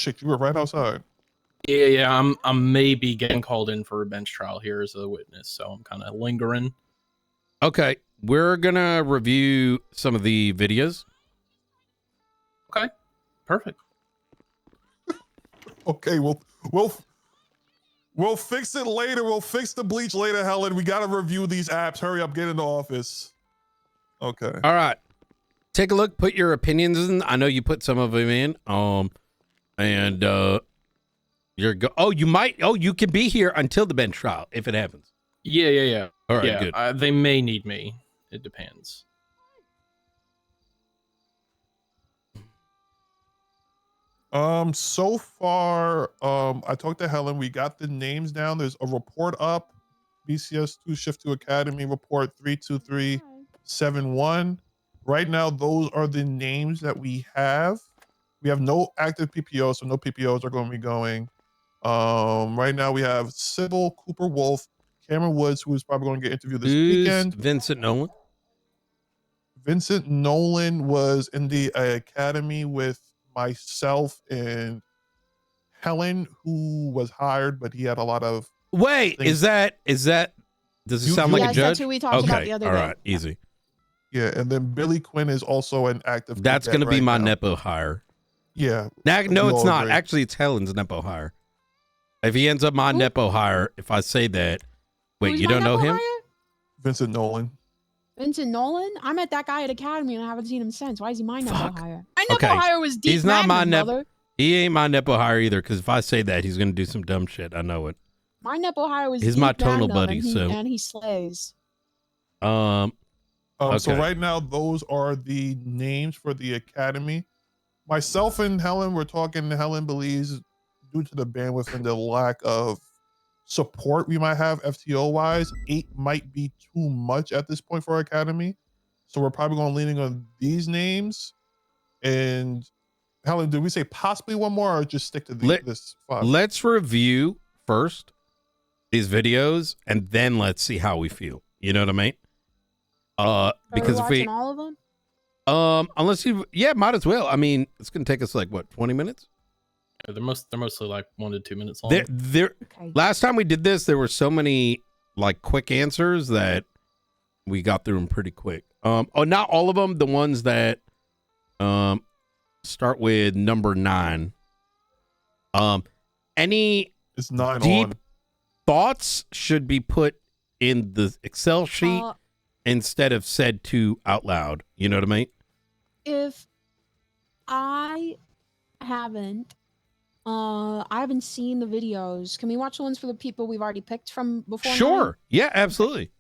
shit, you were right outside. Yeah. I'm maybe getting called in for a bench trial here as a witness, so I'm kind of lingering. Okay, we're gonna review some of the videos. Okay, perfect. Okay, we'll fix it later. We'll fix the bleach later, Helen. We gotta review these apps. Hurry up, get in the office. Okay. All right, take a look. Put your opinions in. I know you put some of them in. And you can be here until the bench trial if it happens. Yeah. All right, good. They may need me. It depends. So far, I talked to Helen. We got the names down. There's a report up. BCS2 Shift to Academy report 32371. Right now, those are the names that we have. We have no active PPOs, so no PPOs are going to be going. Right now we have Sybil, Cooper Wolf, Cameron Woods, who is probably going to get interviewed this weekend. Vincent Nolan? Vincent Nolan was in the academy with myself and Helen, who was hired, but he had a lot of Wait, things. is that does it sound like a judge? That's who we talked about the other day. All right, easy. Yeah, and then Billy Quinn is also an active. That's going to be my Nepo hire. Yeah. No, it's not. Agree. Actually, it's Helen's Nepo hire. If he ends up my Nepo hire, if I say that, wait, Who's you my don't know Nepo him? hire? Vincent Nolan. Vincent Nolan? I met that guy at Academy and I haven't seen him since. Why is he my Nepo hire? My Nepo Okay. hire was deep. He's not my Nepo. He ain't my Nepo hire either, because if I say that, he's going to do some dumb shit. I know it. My Nepo hire was He's deep my tonal Magnum, buddy, and he slays. So Okay. right now, those are the names for the academy. Myself and Helen were talking. Helen believes, due to the bandwidth and the lack of support we might have FTO wise, 8 might be too much at this point for our academy. So we're probably going to leaning on these names. And Helen, did we say possibly one more, or just stick to this 5? Let's review first these videos, and then let's see how we feel. You know what I mean? Because Are if we watching all of them? unless might as well. I mean, it's gonna take us like what, 20 minutes? Yeah, they're mostly like 1 to 2 minutes long. Okay. Last time we did this, there were so many like quick answers that we got through them pretty quick. Not all of them. The ones that start with number 9. Any It's 9 deep on. thoughts should be put in the Excel sheet instead of said to out loud. You know what I mean? If I haven't seen the videos, can we watch the ones for the people we've already picked from before? Sure. Yeah, absolutely.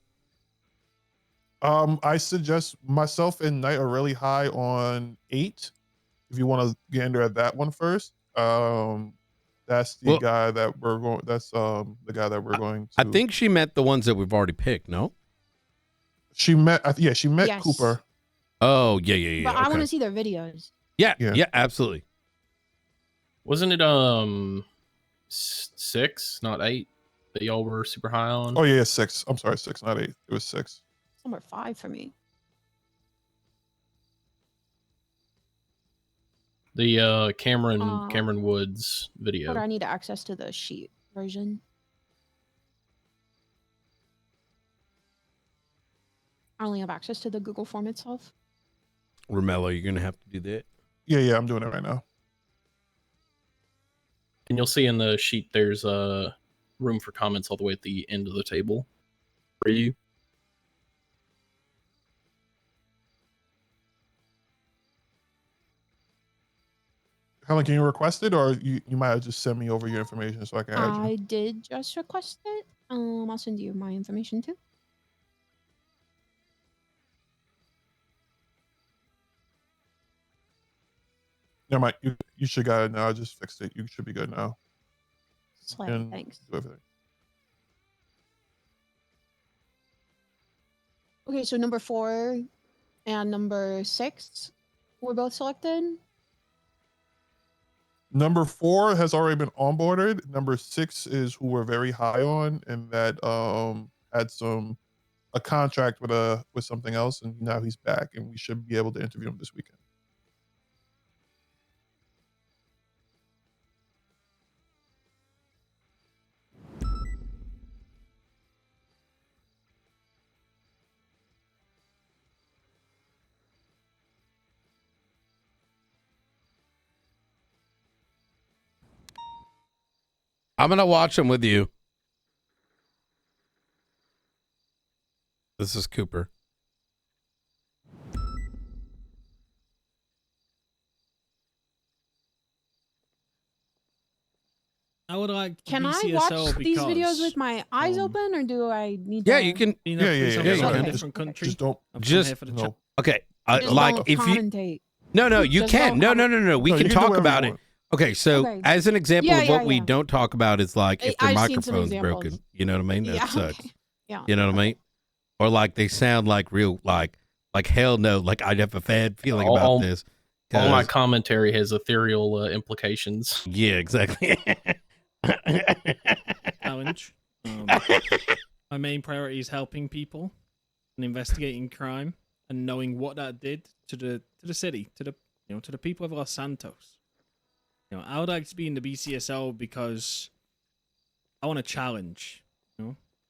I suggest myself and Knight are really high on 8. If you want to gander at that one first. That's the guy that we're going. That's the guy that we're going to. I think she meant the ones that we've already picked. No, she met. She met Yes. Cooper. Oh yeah. But I want to see their videos. Yeah, absolutely. Wasn't it 6, not 8, that y'all were super high on? Oh yeah, 6. I'm sorry, 6, not 8. It was 6. It's number 5 for me. The Cameron Woods video. But I need access to the sheet version. I only have access to the Google form itself. Romello, you're gonna have to do that. Yeah, I'm doing it right now. And you'll see in the sheet there's a room for comments all the way at the end of the table for you. Helen, can you request it, or you might just send me over your information so I can add you? I did just request it. I'll send you my information too. Never mind. You should got it now. I just fixed it. You should be good now. Slay, thanks. Do everything. Okay, so number 4 and number 6 were both selected. Number 4 has already been onboarded. Number 6 is who we're very high on, and that had a contract with something else, and now he's back, and we should be able to interview him this weekend. I'm gonna watch them with you. This is Cooper. I would like Can I BCSO watch these videos because, with my eyes open, or do I need? Yeah, to... you can. you know, Yeah, please yeah, don't yeah, be yeah, from you a can. different country. Just don't. I'm from Just- here for the No. chat. Okay, Just like don't if you. commentate. No, you Just can. don't No. We No, can you do talk whatever you about it. want. Okay, so Okay. as an example Yeah, of what yeah, we yeah. don't talk about is like if their I've seen some microphone's examples. broken. You know what I mean? That Yeah. sucks. Okay. Yeah. You know what I mean? Or like they sound like real like hell no. Like I'd have a bad feeling about All- this. All my 'cause- commentary has ethereal implications. yeah, exactly. Challenge. My main priority is helping people and investigating crime and knowing what that did to the city, to the people of Los Santos. I would like to be in the BCSO because I want a challenge.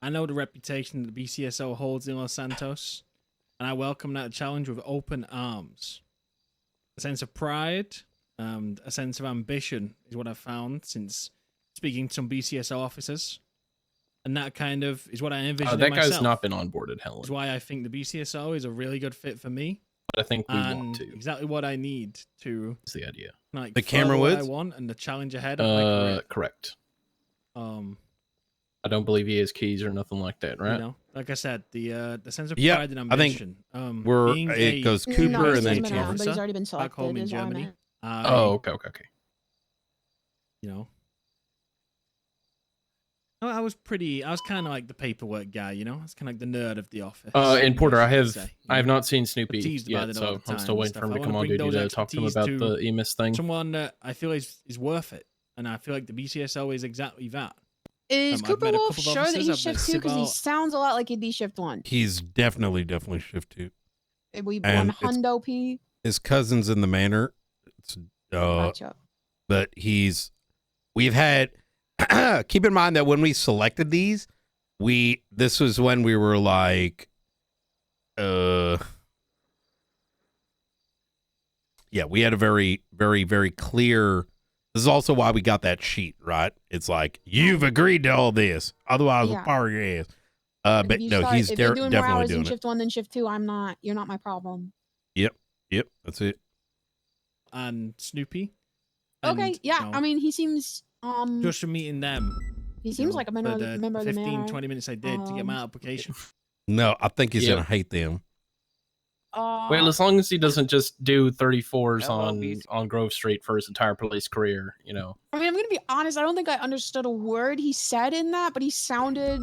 I know the reputation that the BCSO holds in Los Santos, and I welcome that challenge with open arms. A sense of pride, a sense of ambition is what I've found since speaking to some BCSO officers. And that kind of is what I envision That in myself. guy's not been onboarded, Helen. That's why I think the BCSO is a really good fit for me. But I think we and want to. exactly what I need to Is the idea. like The further Cameron what I Woods? want and the challenge ahead of my career. Correct. Um, I don't believe he has keys or nothing like that, right? like I said, the sense of Yeah, pride and I think ambition. We're being it goes a Cooper No, and he then hasn't been on, but he's officer already been back home selected. in is all I Germany. meant. Oh, okay. I was kind of like the paperwork guy, I was kind of like the nerd of the office. And Porter, I guess you have could say, I have not seen I've Snoopy teased about yet, it all so the I'm still time and waiting for him stuff. to I come wanna on bring duty those to talk to him expertise about to the EMIS thing. someone that I feel is worth it, and I feel like the BCSO is exactly that. Is I've Cooper met a Wolf couple of sure that officers, he's I've met shift 2? Because he Cibal. sounds a lot like he'd be shift 1. he's definitely shift 2. We And one hundo P. His cousin's in the manor. It's Gotcha. but we've had keep in mind that when we selected these, this was when we were like yeah, we had a very, very, very clear. This is also why we got that sheet, right? It's like you've agreed to all this, otherwise we'll Yeah. fire your ass. If But you no, start- he's if you're doing more definitely hours doing in it. shift 1 than shift 2, you're not my problem. Yep, that's it. And Snoopy. Okay, And, yeah. I mean, he seems just from meeting them, he seems like a member, for of the- member of the 15, manor. 20 minutes I did to get my application. No, I think he's Yep. gonna hate them. Well, as long as he doesn't just do 34s LLBC. on Grove Street for his entire police career, I mean, I'm gonna be honest. I don't think I understood a word he said in that, but he sounded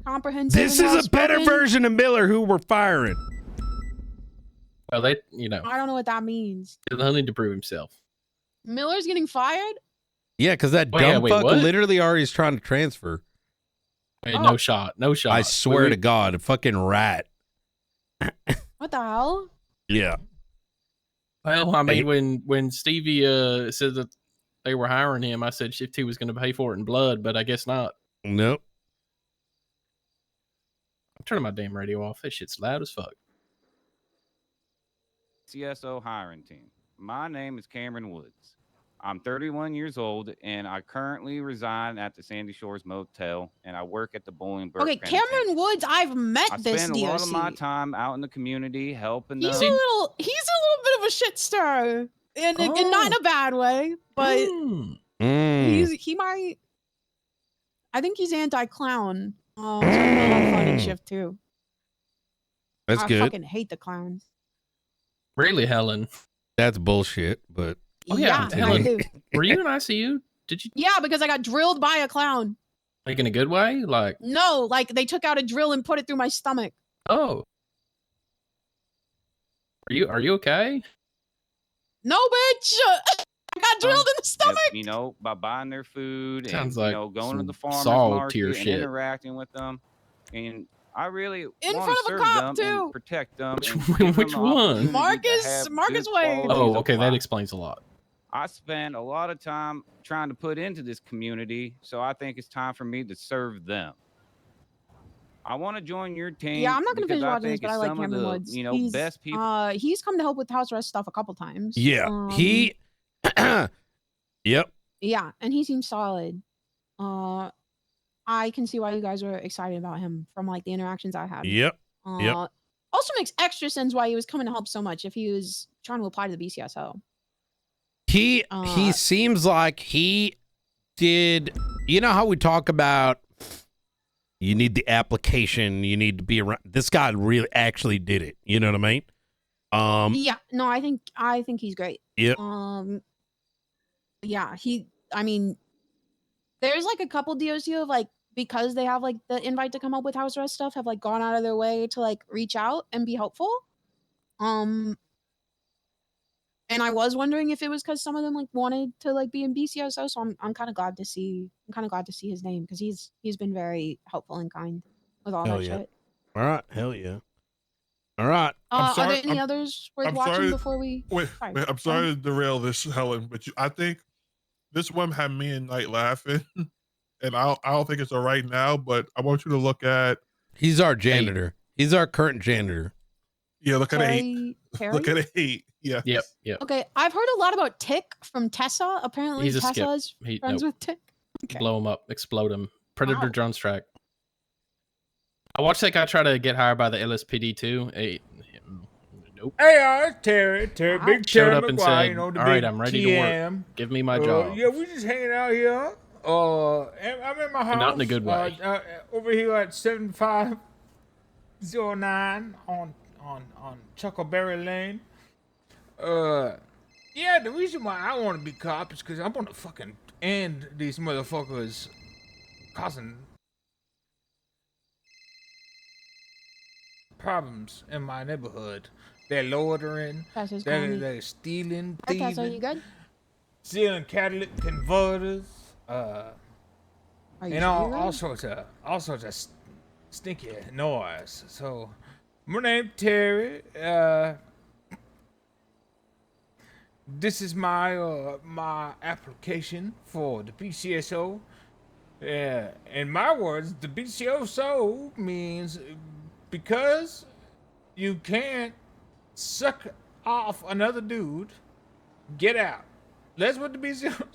comprehensive. This and is a better well-spoken. version of Miller who we're firing. Well, I don't know what that means. he'll need to prove himself. Miller's getting fired? Yeah, because that Wait, yeah, dumb wait, fuck what? literally already is trying to transfer. Wait, Oh. no shot. I swear to God, a fucking rat. What the hell? Yeah. Well, I Hey. mean, when Stevie said that they were hiring him, I said Shift 2 was going to pay for it in blood, but I guess not. Nope. I'm turning my damn radio off. That shit's loud as fuck. BCSO hiring team. My name is Cameron Woods. I'm 31 years old, and I currently reside at the Sandy Shores Motel, and I work at the Bolingbrook. Okay, Cameron Woods. I've met I this spend a lot of my DOC. time out in the community helping He's a them. little bit of a shit stir, and not in a bad way, but he might. I think he's anti-clown. So I'm gonna have fun in shift 2. That's I good. fucking hate the clowns. Really, Helen? That's bullshit, but Oh, yeah, I Helen. do. Were you in ICU? Did you Yeah, because I got drilled by a clown. like in a good way? Like, No, like they took out a drill and put it through my stomach. oh, are you okay? No, bitch. I got drilled in the stomach. By buying their food Sounds and, like going to some the farmer's Saw market tier and shit. interacting with them. And I really In want front to of a serve cop, them too. and protect them. Which- and give them which the one? opportunity to have Marcus good Wade. qualities Oh, of okay, that life. explains a lot. I spend a lot of time trying to put into this community, so I think it's time for me to serve them. I want to join your team. Yeah, I'm not gonna because finish watching this, think but it's I like some of Cameron the, Woods. He's, best people. He's come to help with house arrest stuff a couple times. yeah, he. Yep. Yeah, and he seems solid. I can see why you guys were excited about him from like the interactions I had. Yep. Yep. Also makes extra sense why he was coming to help so much if he was trying to apply to the BCSO. He seems like he did. You know how we talk about you need the application, you need to be around. This guy really actually did it. You know what I mean? Yeah. No, I think he's great. Yep. Yeah. I mean, there's like a couple DOs who have like, because they have like the invite to come up with house arrest stuff, have like gone out of their way to like reach out and be helpful. And I was wondering if it was because some of them like wanted to like be in BCSO. So I'm kind of glad to see his name because he's been very helpful and kind with all that shit. All right. Hell yeah. All right. Are there any others worth watching before we? Wait, I'm sorry to derail this, Helen, but I think this one had me and Knight laughing. And I don't think it's all right now, but I want you to look at. He's our janitor. 8. He's our current janitor. Yeah, look at Terry? 8. Look at 8. Yeah. Yep. Okay, I've heard a lot about Tick from Tessa. Apparently, He's a Tessa skip. is friends with Tick. Okay. Blow him up, explode him. Predator Wow. drone strike. I watched that guy try to get hired by the LSPD too. Nope. Hey, Terry, Wow. Big Showed Terry up and McGuire, said, you know, the "All right, big I'm ready to work. TM. Give me my job." Yeah, we just hanging out here. I'm in my house. Not in a good way. Over here at 7509 on Chuckleberry Lane. Yeah, the reason why I want to be cop is because I want to fucking end these motherfuckers causing problems in my neighborhood. They're loitering. Tessa's calling me. They're stealing, Hi, Tessa, thieving, you good? stealing catalytic converters, Are you and sure all, you're all good? sorts of stinky noise. So, my name's Terry. This is my my application for the BCSO. In my words, the BCSO means because you can't suck off another dude, get out. That's what the BCSO.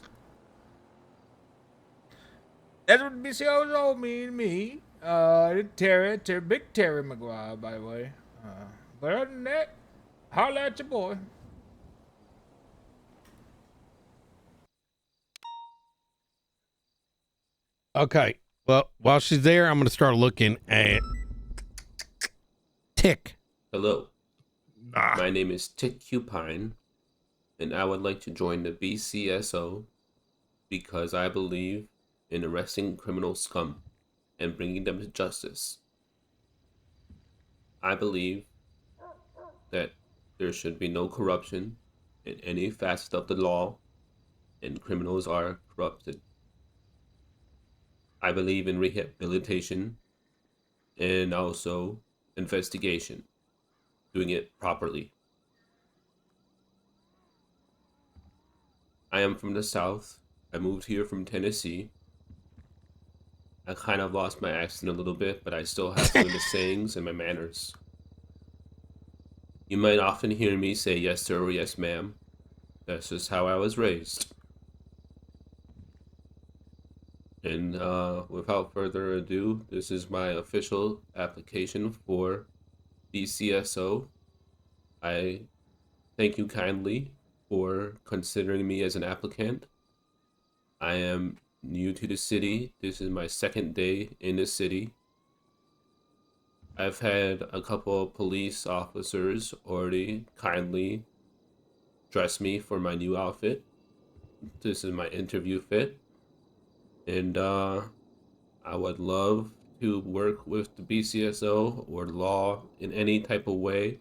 That's what the BCSO mean to me. Terry, Big Terry McGuire, by the way. But other than that, holla at your boy. Okay. Well, while she's there, I'm going to start looking at Tick. Hello. My name is Tick Cupine, and I would like to join the BCSO because I believe in arresting criminal scum and bringing them to justice. I believe that there should be no corruption in any facet of the law, and criminals are corrupted. I believe in rehabilitation and also investigation, doing it properly. I am from the South. I moved here from Tennessee. I kind of lost my accent a little bit, but I still have some of the sayings and my manners. You might often hear me say yes sir or yes ma'am. That's just how I was raised. And without further ado, this is my official application for BCSO. I thank you kindly for considering me as an applicant. I am new to the city. This is my second day in the city. I've had a couple of police officers already kindly dress me for my new outfit. This is my interview fit. And I would love to work with the BCSO or law in any type of way.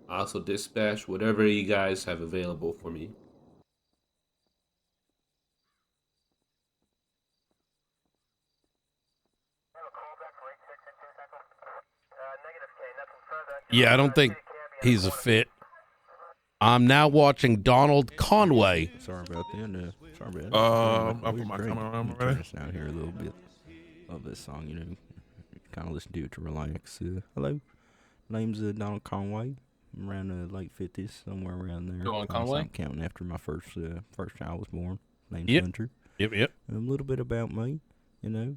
I also dispatch whatever you guys have available for me. Yeah, I don't think he's a fit. I'm now watching Donald Conway. Sorry about that. Sorry about that. I'll put my camera on Turn already. us down here a little bit. Love this song, you know. Kind of listen to it to relax. Hello, name's Donald Conway. I'm around the late 50s, somewhere around there. Go on, Conway. I'm counting after my first child was born. Name's Yep. Hunter. Yep. A little bit about me, you know.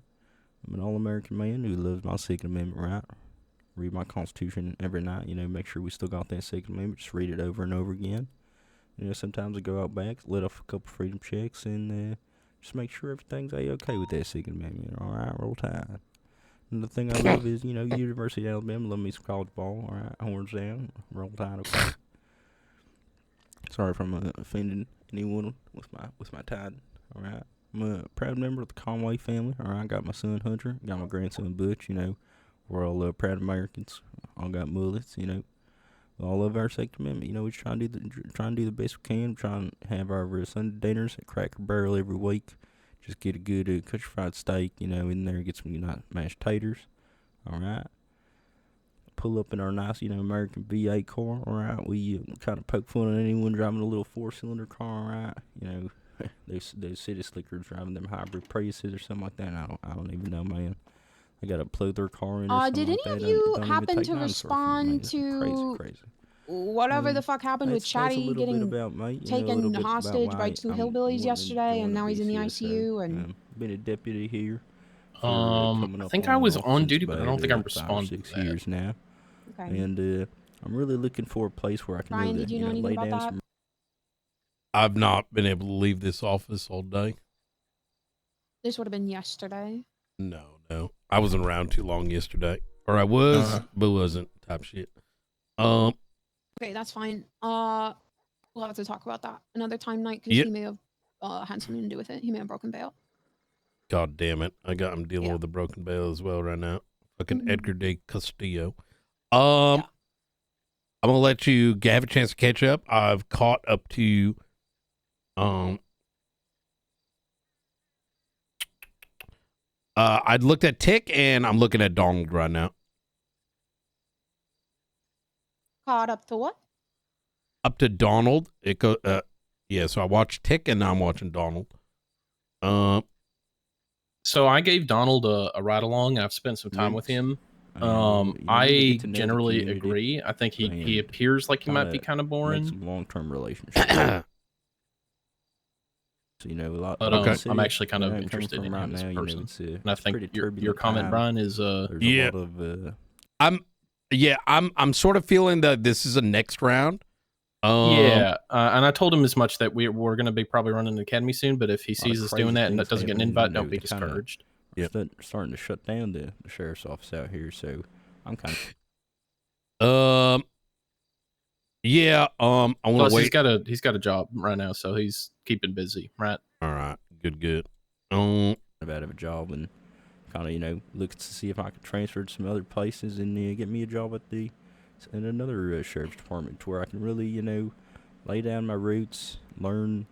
I'm an all-American man who loves my Second Amendment right. Read my Constitution every night, you know, make sure we still got that Second Amendment. Just read it over and over again. You know, sometimes I go out back, let off a couple freedom checks, and just make sure everything's okay with that Second Amendment. All right, roll tide. And the thing I love is, you know, University of Alabama, love me some college ball. All right, horns down, roll tide, okay. Sorry if I'm offending anyone with my tide. All right, I'm a proud member of the Conway family. All right, I got my son Hunter, got my grandson Butch. You know, we're all proud Americans. All got mullets. You know, all of our Second Amendment. You know, we try and do the best we can. Try and have our Sunday dinners at Cracker Barrel every week. Just get a good country fried steak, you know, in there. Get some mashed taters. All right. Pull up in our nice, you know, American V8 car. All right. We kind of poke fun at anyone driving a little 4-cylinder car. All right. You know, those city slickers driving them hybrid Priuses or something like that. I don't even know, man. They got to plug their car in. Or did like any that. of you Don't even happen take to nines for a few, man. respond That's to crazy? whatever the fuck happened with That's a Chatty little bit getting about me, you know, a taken little bit about hostage why by 2 I'm hillbillies wanting to yesterday, and join now he's in the BCSO. ICU? And Been a deputy here. For, coming I up think I was on since duty, but I don't think I'm about 5 or responding 6 to that. years now. okay, And I'm really looking for a place where I can Brian, really, did you know anything lay about down that? some. I've not been able to leave this office all day. This would have been yesterday. No. I wasn't around too long yesterday. Or I was, but wasn't type shit. Okay, that's fine. We'll have to talk about that another time, night, because he may have had something to do with it. He may have broken bail. God damn it. I'm dealing with a broken bail as well right now. Fucking Edgar de Castillo. I'm going to let you have a chance to catch up. I've caught up to I'd looked at Tick and I'm looking at Donald right now. Caught up to what? Up to Donald. It go so I watched Tick and now I'm watching Donald. So I gave Donald a ride along. I've spent some time with him. I generally agree. I think he appears like he might be kind of boring. Make some long-term relationships. So, you know, a lot. But I'm actually kind of interested in him as a person. And I think your comment, Brian, is There's a lot of, I'm sort of feeling that this is a next round. And I told him as much that we're going to be probably running the academy soon. But if he sees us doing that and that doesn't get an invite, don't be discouraged. Starting to shut down the sheriff's office out here, so I'm kind of. I want to wait. He's got a job right now, so he's keeping busy, right? All right, good. Out of a job and kind of look to see if I can transfer to some other places and get me a job in another sheriff's department to where I can really lay down my roots, learn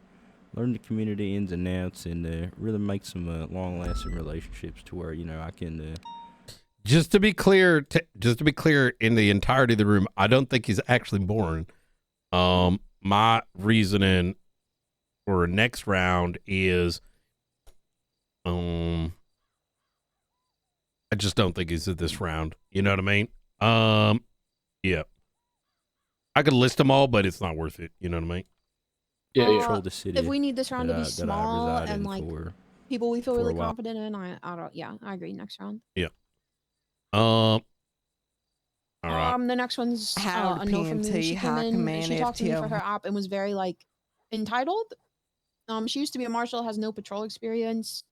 the community ins and outs, and really make some long-lasting relationships to where I can. Just to be clear, in the entirety of the room, I don't think he's actually boring. My reasoning for next round is, I just don't think he's at this round. You know what I mean? Yeah. I could list them all, but it's not worth it. You know what I mean? Yeah. Control the city. If we need this round to be small and like people we feel really confident in, I don't. Yeah, I agree. Next round. Yeah. All right. The next one's a note from me. She came in, she talked to me for her app and was very entitled. She used to be a marshal, has no patrol experience,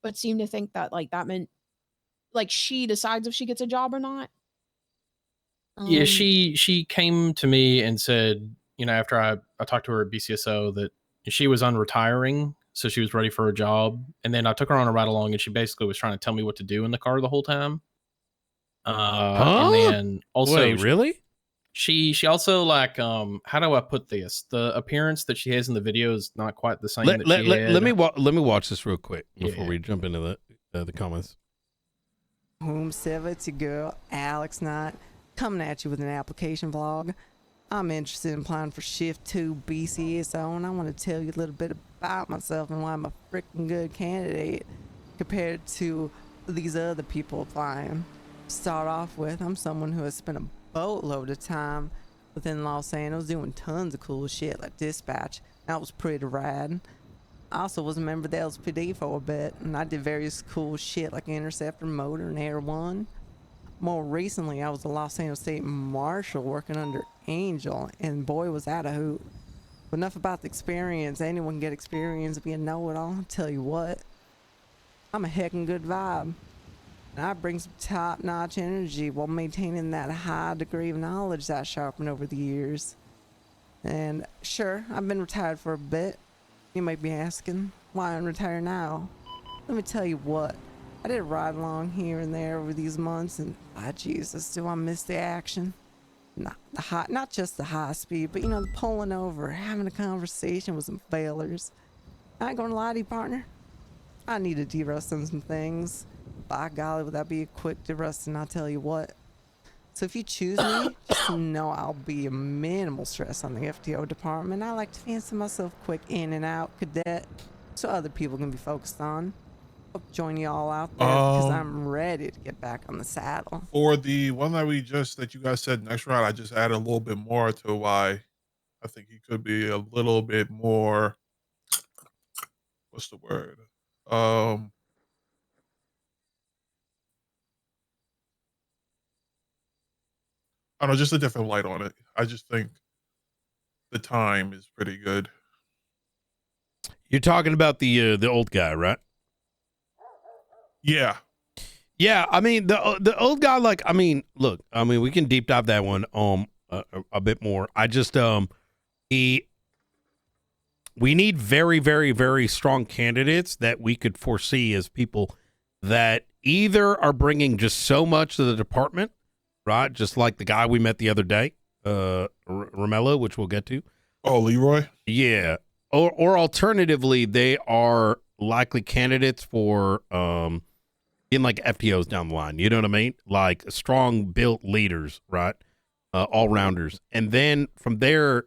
but seemed to think that that meant she decides if she gets a job or not. Yeah, she came to me and said, after I talked to her at BCSO that she was unretiring, so she was ready for a job. And then I took her on a ride along, and she basically was trying to tell me what to do in the car the whole time. And then also, wait, really? She also how do I put this? The appearance that she has in the video is not quite the same. Let me watch this real quick before we jump into the comments. Home Silva, it's your girl Alex Knight coming at you with an application vlog. I'm interested in applying for Shift 2 BCSO, and I want to tell you a little bit about myself and why I'm a freaking good candidate compared to these other people applying. Start off with, I'm someone who has spent a boatload of time within Los Angeles doing tons of cool shit like dispatch. That was pretty rad. I also was a member of the LSPD for a bit, and I did various cool shit like Interceptor, Motor, and Air One. More recently, I was a Los Angeles State Marshal working under Angel, and boy, was that a hoot. But enough about the experience. Anyone can get experience if you know it all. I'll tell you what, I'm a heckin' good vibe. And I bring some top-notch energy while maintaining that high degree of knowledge that I sharpened over the years. And sure, I've been retired for a bit. You might be asking, why I'm retired now? Let me tell you what, I did ride along here and there over these months, and Jesus, do I miss the action? Not just the high speed, but you know, the pulling over, having a conversation with some failures. I ain't gonna lie to you, partner. I need to de-rust on some things. By golly, would that be a quick de-rusting? I'll tell you what. So if you choose me, just know I'll be a minimal stress on the FTO department. I like to fancy myself quick in and out cadet, so other people can be focused on. Hope to join you all out there because I'm ready to get back on the saddle. For the one that you guys said next round, I just added a little bit more to why I think he could be a little bit more. What's the word? I don't know, just a different light on it. I just think the time is pretty good. You're talking about the old guy, right? Yeah. Yeah, I mean the old guy. Like, I mean, look, I mean, we can deep dive that one a bit more. I just we need very, very, very strong candidates that we could foresee as people that either are bringing just so much to the department, right? Just like the guy we met the other day, Romello, which we'll get to. Oh, Leroy? Yeah. Or alternatively, they are likely candidates for in like FTOs down the line. You know what I mean? Like strong built leaders, right? All rounders. And then from there,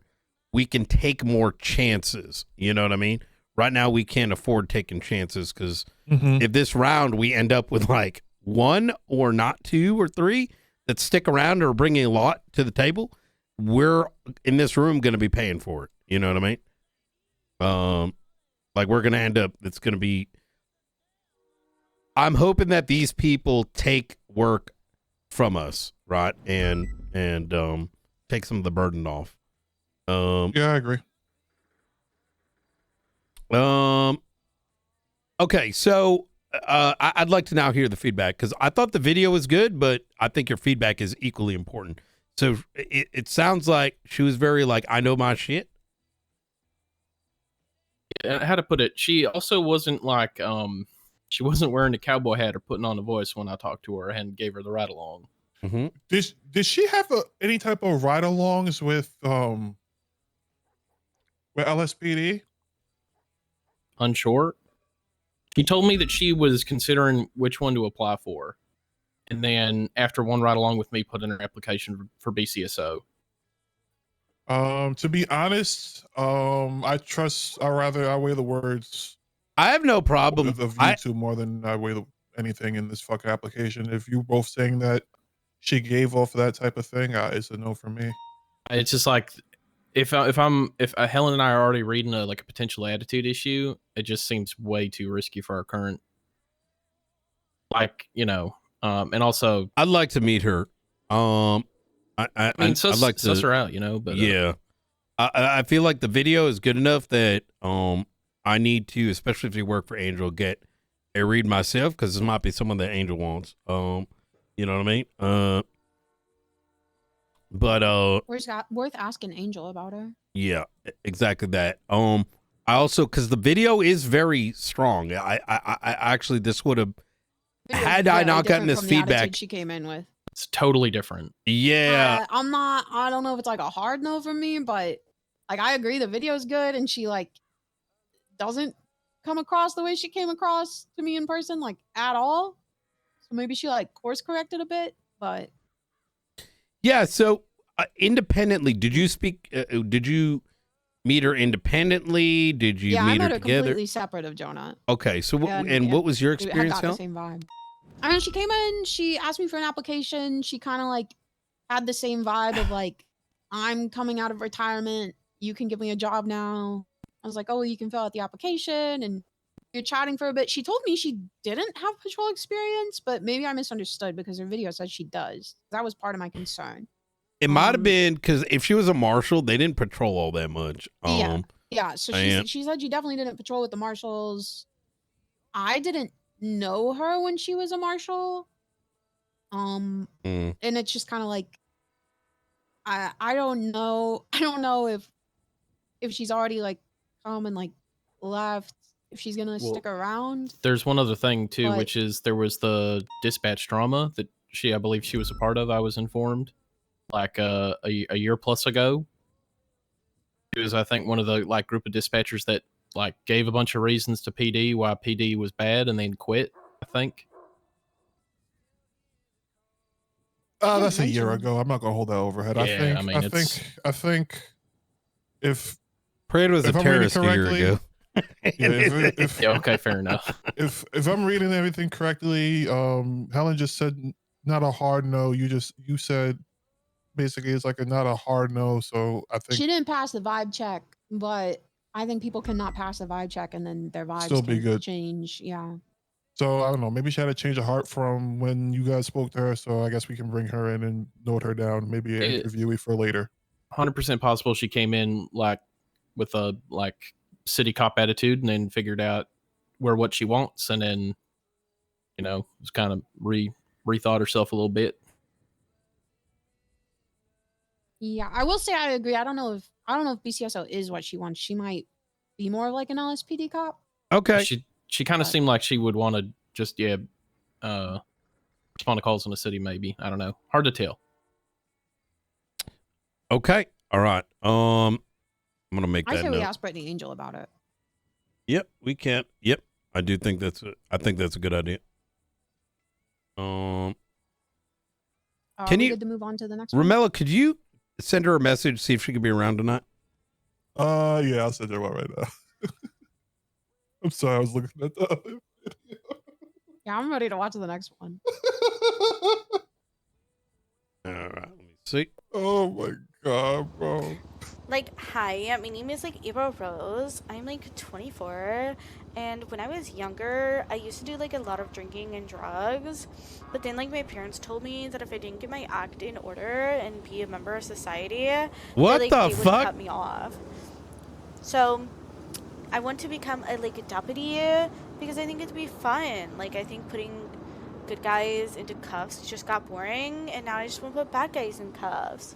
we can take more chances. You know what I mean? Right now, we can't afford taking chances because if this round we end up with like one or not two or three that stick around or bringing a lot to the table, we're in this room going to be paying for it. You know what I mean? Like we're going to end up, it's going to be, I'm hoping that these people take work from us, right? And take some of the burden off. Yeah, I agree. Okay, so I'd like to now hear the feedback because I thought the video was good, but I think your feedback is equally important. So it sounds like she was very like, I know my shit. How to put it? She also wasn't like she wasn't wearing the cowboy hat or putting on the voice when I talked to her and gave her the ride along. Mm-hmm. Did she have any type of ride alongs with LSPD? Unsure. She told me that she was considering which one to apply for, and then after one ride along with me, put in her application for BCSO. To be honest, I weigh the words. I have no problem of YouTube more than I weigh anything in this fucking application. If you both saying that she gave off that type of thing, it's a no for me. It's just like if Helen and I are already reading a potential attitude issue, it just seems way too risky for our current. And also, I'd like to meet her. I mean, I'd like to suss her out, but yeah, I feel like the video is good enough that I need to, especially if you work for Angel, get a read myself because this might be someone that Angel wants. You know what I mean? But worth asking Angel about her. Yeah, exactly that. I also, because the video is very strong. I actually, this would have had I not gotten this feedback. She came in with. It's totally different. Yeah. I don't know if it's like a hard no for me, but I agree the video is good and she doesn't come across the way she came across to me in person at all. So maybe she course corrected a bit, but yeah. So independently, did you speak? Did you meet her independently? Did you meet I met her her together? completely separate of Jonah. Okay. So what was your experience? I got the same vibe. I mean, she came in, she asked me for an application. She kind of had the same vibe of I'm coming out of retirement. You can give me a job now. I was like, oh, you can fill out the application, and you're chatting for a bit. She told me she didn't have patrol experience, but maybe I misunderstood because her video said she does. That was part of my concern. It might have been because if she was a marshal, they didn't patrol all that much. Yeah. So she said she definitely didn't patrol with the marshals. I didn't know her when she was a marshal. And it's just kind of like, I don't know. I don't know if she's already like come and like left, if she's gonna stick around. There's one other thing too, But- which is there was the dispatch drama that I believe she was a part of. I was informed, like a year plus ago. She was, I think, one of the like group of dispatchers that like gave a bunch of reasons to PD why PD was bad and then quit. I think. That's a year ago. I'm not gonna hold that overhead. Yeah, I think if Parade was a if I'm reading terrorist a year correctly- ago. Yeah, okay, fair enough. if I'm reading everything correctly, Helen just said not a hard no. You said basically it's like a not a hard no. So I think She didn't pass the vibe check, but I think people cannot pass the vibe check and then their vibes Still be can good. change. Yeah. so. I don't know. Maybe she had a change of heart from when you guys spoke to her. So I guess we can bring her in and note her down. Maybe an It- interviewee for later. 100% possible she came in like with a like city cop attitude and then figured out what she wants, and then just kind of rethought herself a little bit. Yeah, I will say I agree. I don't know if BCSO is what she wants. She might be more like an LSPD cop. Okay. She kind of seemed like she would want to just respond to calls in the city. Maybe, I don't know. Hard to tell. Okay. All right. I'm gonna make I that say note. we ask Brittany Angel about it. Yep, we can. Yep, I do think I think that's a good idea. Are Can we you- good to move on to the next one? Romello, could you send her a message, see if she could be around tonight? Yeah, I'll send her one right now. I'm sorry, I was looking at the other video. Yeah, I'm ready to watch the next one. All right, let me see. Oh my god, bro. Like, hi, my name is like Eva Rose. I'm like 24, and when I was younger, I used to do like a lot of drinking and drugs. But then like my parents told me that if I didn't get my act in order and be a member of society, What they the would fuck? cut me off. So I want to become a deputy because I think it'd be fun. Like, I think putting good guys into cuffs just got boring, and now I just want to put bad guys in cuffs.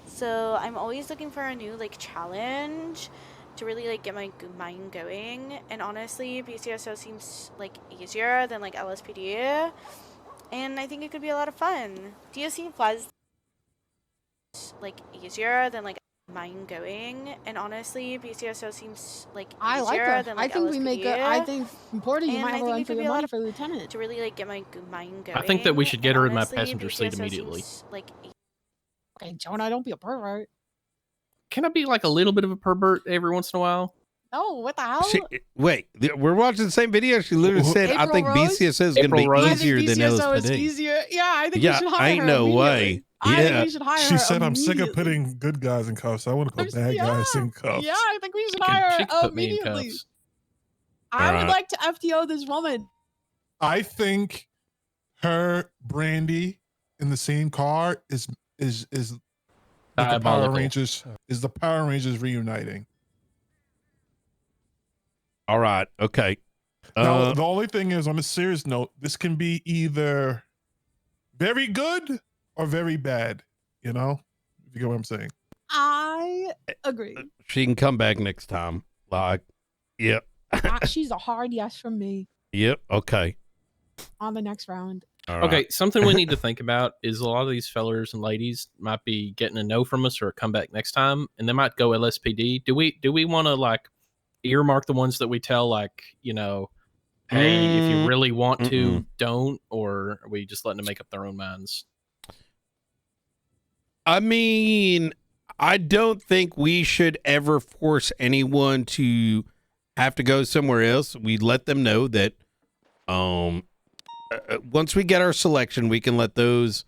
So I'm always looking for a new like challenge to really like get my mind going. And honestly, BCSO seems like easier than like LSPD, and I think it could be a lot of fun. DOC was like easier than like mind going, and honestly, BCSO seems like easier I like her. than I like think LSPD. we make it. I think important. You And might I have a think run it for could be your a lot money of for lieutenant. to really like get my mind going. I think that we should get and her in my honestly, passenger seat BCSO immediately. seems, like Okay, Jonah, don't be a pervert. Can I be like a little bit of a pervert every once in a while? No, what the hell? Wait, we're watching the same video. She literally said, "I April think Rose? BCSO is going to April be Rose? I think easier than BCSO is LSPD." easier. Yeah, I think Yeah, we should hire ain't her no way. immediately. I Yeah. think we should hire She her said, "I'm sick of immediately. putting good guys in cuffs. I want to put bad guys in cuffs." Yeah, I think we should She hire could her put me in immediately. cuffs. I would Alright. like to FTO this woman. I think her Brandy in the same car is like the Power Diabolical. Rangers is the Power Rangers reuniting. All right, okay. Now, the only thing is, on a serious note, this can be either very good or very bad. You know, if you get what I'm saying. I agree. She can come back next time. Like, yep, She's a hard yes from me yep, okay. on the next round. All right. Okay, something we need to think about is a lot of these fellers and ladies might be getting a no from us or a comeback next time, and they might go LSPD. Do we want to like earmark the ones that we tell, like, hey, if you really want to, don't, or are we just letting them make up their own minds? I mean, I don't think we should ever force anyone to have to go somewhere else. We let them know that once we get our selection, we can let those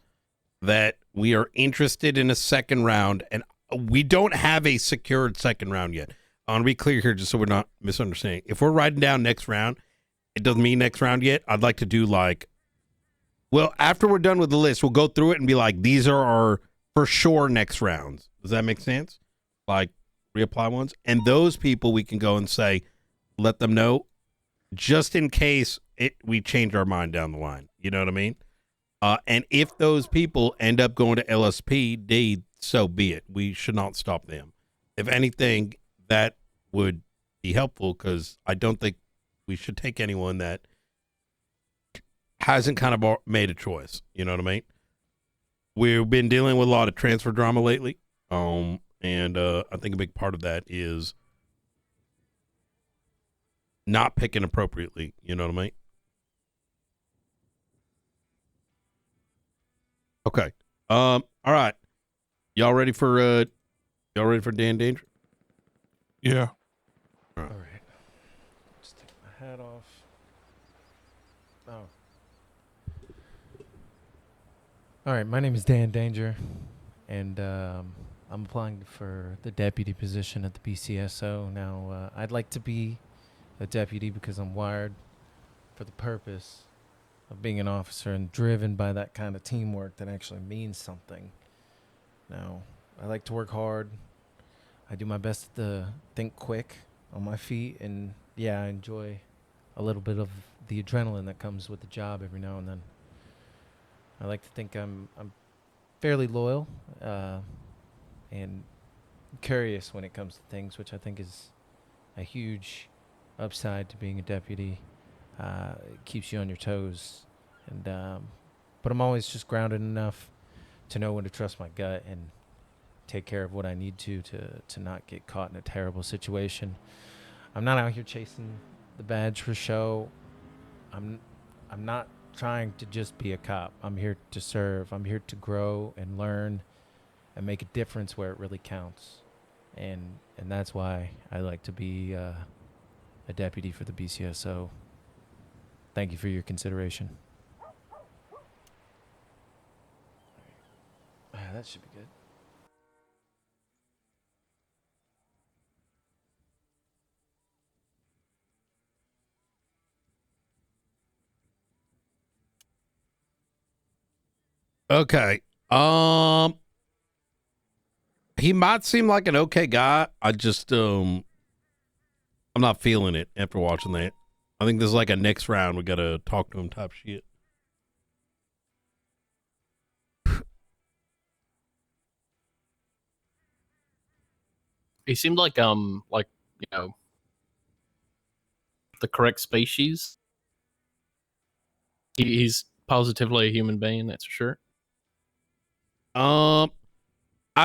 that we are interested in a second round, and we don't have a secured second round yet. I want to be clear here, just so we're not misunderstanding. If we're writing down next round, it doesn't mean next round yet. I'd like to do like, well, after we're done with the list, we'll go through it and be like, these are our for sure next rounds. Does that make sense? Like reapply ones, and those people we can go and say, let them know, just in case we change our mind down the line. You know what I mean? And if those people end up going to LSPD, so be it. We should not stop them. If anything, that would be helpful, because I don't think we should take anyone that hasn't kind of made a choice. You know what I mean? We've been dealing with a lot of transfer drama lately. And I think a big part of that is not picking appropriately. You know what I mean? Okay. All right. Y'all ready for Dan Danger? Yeah. All right. Just take my hat off. Oh. All right. My name is Dan Danger, and I'm applying for the deputy position at the BCSO. Now, I'd like to be a deputy because I'm wired for the purpose of being an officer and driven by that kind of teamwork that actually means something. Now, I like to work hard. I do my best to think quick on my feet, and yeah, I enjoy a little bit of the adrenaline that comes with the job every now and then. I like to think I'm fairly loyal and curious when it comes to things, which I think is a huge upside to being a deputy. It keeps you on your toes, and but I'm always just grounded enough to know when to trust my gut and take care of what I need to not get caught in a terrible situation. I'm not out here chasing the badge for show. I'm not trying to just be a cop. I'm here to serve. I'm here to grow and learn and make a difference where it really counts. And that's why I like to be a deputy for the BCSO. Thank you for your consideration. That should be good. Okay. He might seem like an okay guy. I just I'm not feeling it after watching that. I think this is like a next round. We gotta talk to him type shit. He seemed like you know, the correct species. He's positively a human being, that's for sure. I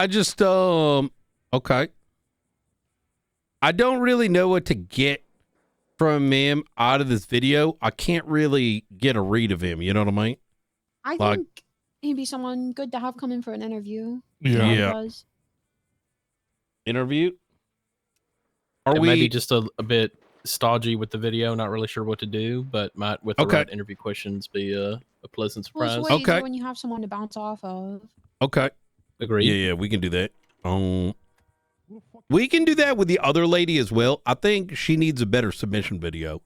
just okay. I don't really know what to get from him out of this video. I can't really get a read of him, you know what I mean? I think he'd be someone good to have come in for an interview. Yeah. Interview? Are we maybe just a bit stodgy with the video, not really sure what to do, but might with the right interview questions be a pleasant surprise. Well, it's way easier when you have someone to bounce off of. Okay. Agreed. Yeah, we can do that. We can do that with the other lady as well. I think she needs a better submission video.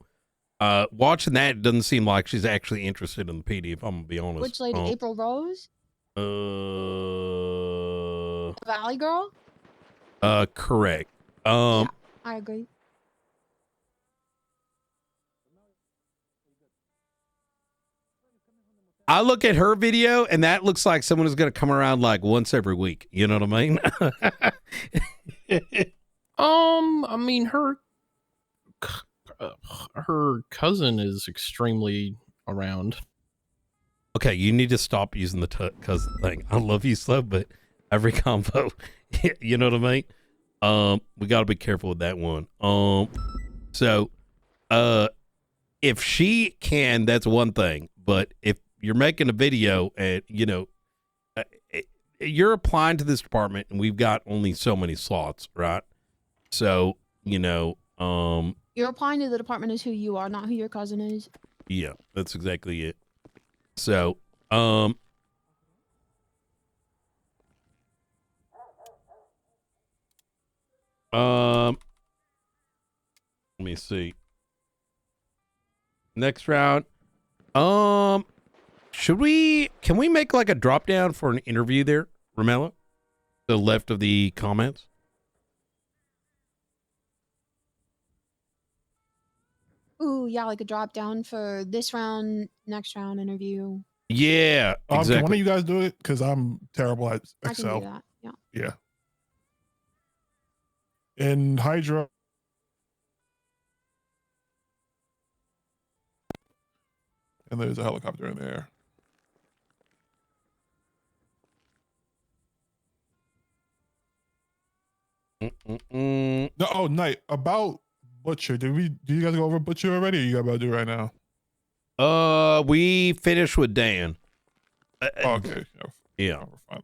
Watching that, it doesn't seem like she's actually interested in the PD, if I'm gonna be honest. Which lady? April Rose? The Valley Girl? Correct. Yeah, I agree. I look at her video, and that looks like someone who's going to come around like once every week. You know what I mean? I mean, her cousin is extremely around. Okay, you need to stop using the cousin thing. I love you, Slow, but every combo, you know what I mean? We got to be careful with that one. So, if she can, that's one thing. But if you're making a video and, you know, you're applying to this department and we've got only so many slots, right? So, you know, you're applying to the department as who you are, not who your cousin is. Yeah, that's exactly it. So, Let me see. Next round. Can we make like a drop down for an interview there, Romello? To the left of the comments. Ooh, yeah, like a drop down for this round, next round interview. Yeah, exactly. Can one of you guys do it? Because I'm terrible at Excel. I can do that. Yeah. Yeah. And Hydra. And there's a helicopter in there. No, oh, Knight, about Butcher. Did you guys go over Butcher already, or you got about to do it right now? We finished with Dan. Okay. Yeah. We're fine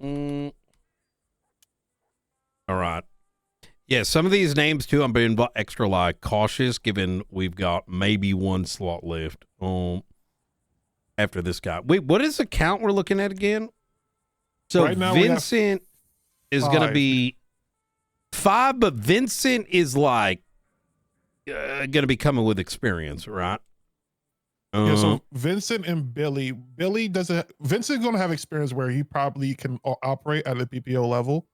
then. All right. Yeah, some of these names too, I'm being extra like cautious, given we've got maybe one slot left. After this guy. Wait, what is the count we're looking at again? So right now Vincent is going to be 5, but Vincent is like going to be coming with experience, right? Yeah, so Vincent and Billy. Vincent's going to have experience where he probably can operate at the PPO level,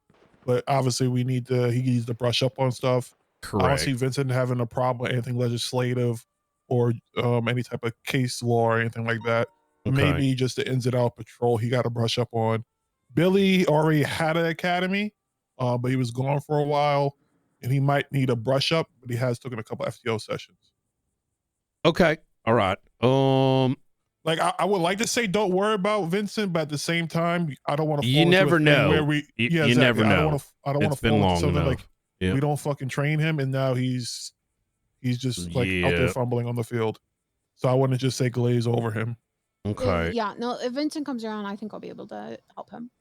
but obviously he needs to brush up on stuff. Correct. I don't see Vincent having a problem with anything legislative or any type of case law or anything like that. Okay. Maybe just the ins and out patrol he got to brush up on. Billy already had an academy, but he was gone for a while, and he might need a brush up, but he has taken a couple FTO sessions. Okay. All right. Like I would like to say don't worry about Vincent, but at the same time, I don't want to. You never know. You exactly. Never know. I don't want to fall into something like Yep. we don't fucking train him, and now he's just like out there fumbling on the field. So I want to just say glaze over him. Okay. Yeah. No, if Vincent comes around, I think I'll be able to help him.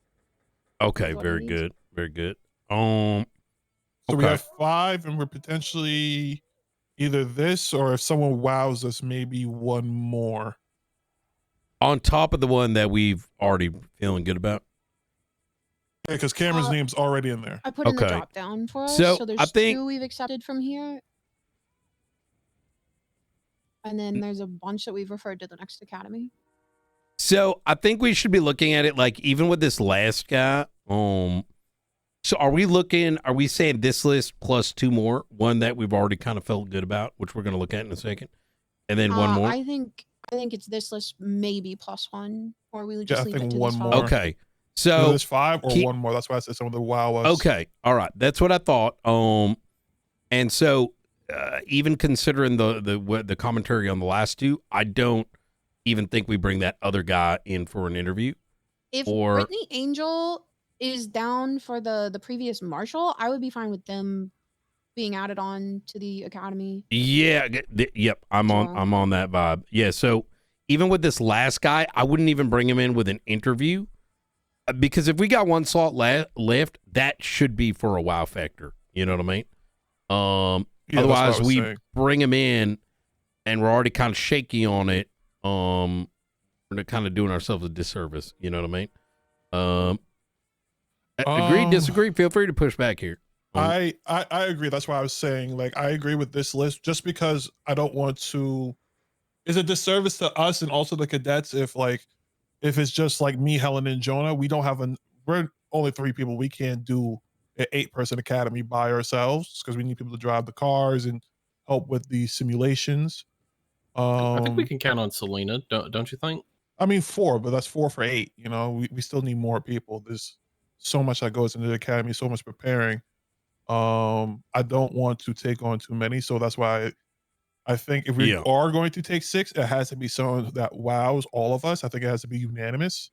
Okay. Very good. Very good. So we have 5, and we're potentially either this or if someone wows us, maybe one more. On top of the one that we've already feeling good about? Yeah, because Cameron's name's already in there. I put in the drop down for us. So, So there's I think 2 we've accepted from here. And then there's a bunch that we've referred to the next academy. So I think we should be looking at it like even with this last guy. So are we saying this list plus 2 more? One that we've already kind of felt good about, which we're going to look at in a second. And then one more? I think it's this list maybe plus 1, or we would just leave it to one this more. 5. Okay. So there's 5 or one more. That's why I said some of the wow was. Okay. All right. That's what I thought. And so even considering the commentary on the last 2, I don't even think we bring that other guy in for an interview. If Brittany Angel is down for the previous marshal, I would be fine with them being added on to the academy. Yeah, yep, I'm on that vibe. Yeah, so even with this last guy, I wouldn't even bring him in with an interview because if we got one slot left, that should be for a wow factor. You know what I mean? Otherwise, we bring him in and we're already kind of shaky on it. We're kind of doing ourselves a disservice. You know what I mean? Agree, disagree? Feel free to push back here. I agree. That's why I was saying, like, I agree with this list just because I don't want to. It's a disservice to us and also the cadets if it's just like me, Helen, and Jonah. We're only 3 people. We can't do an 8-person academy by ourselves because we need people to drive the cars and help with the simulations. I think we can count on Selena, don't you think? I mean 4, but that's 4 for 8. You know, we still need more people. There's so much that goes into the academy, so much preparing. I don't want to take on too many, so that's why I think if we are going to take 6, it has to be someone that wows all of us. I think it has to be unanimous.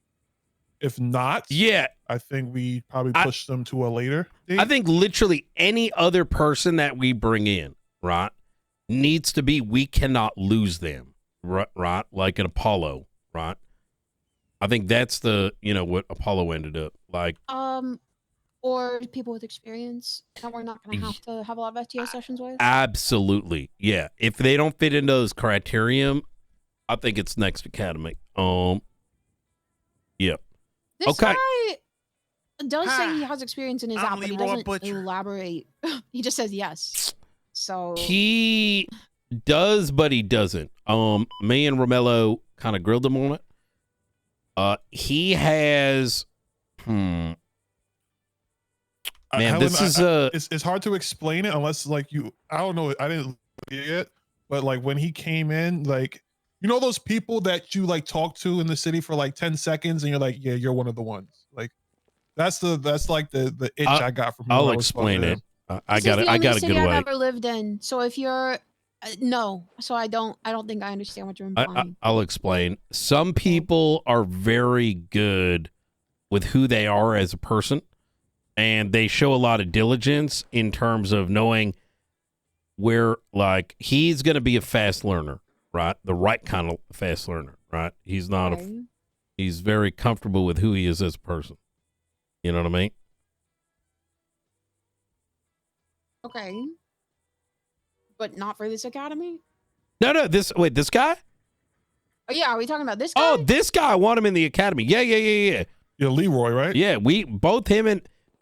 If not, I think we probably push them to a later date. I think literally any other person that we bring in, right, needs to be, we cannot lose them, right? Like an Apollo, right? I think that's what Apollo ended up like. Or people with experience that we're not going to have a lot of FTO sessions with. Absolutely, yeah. If they don't fit into those criterion, I think it's next academy. Yeah. This guy, does say he has experience in his app, but he doesn't Butcher. elaborate. He just says yes. So He does, but he doesn't. Me and Romello kind of grilled him on it. He has. Man, Helen, this is it's hard to explain it unless like you. I don't know. I didn't see it, but like when he came in, like you know those people that you like talk to in the city for like 10 seconds, and you're like, yeah, you're one of the ones. Like that's like the itch I got from. I'll explain it. I got a good way. I've ever lived in. So if you're no, so I don't think I understand what you're implying. I'll explain. Some people are very good with who they are as a person, and they show a lot of diligence in terms of knowing where, like, he's going to be a fast learner, right? The right kind of fast learner, right? He's not he's very comfortable with who he is as a person. You know what I mean? Okay. But not for this academy? No, this guy? Oh, yeah, are we talking about this guy? Oh, this guy, I want him in the academy. Yeah. Yeah, Leroy, right? Yeah, me and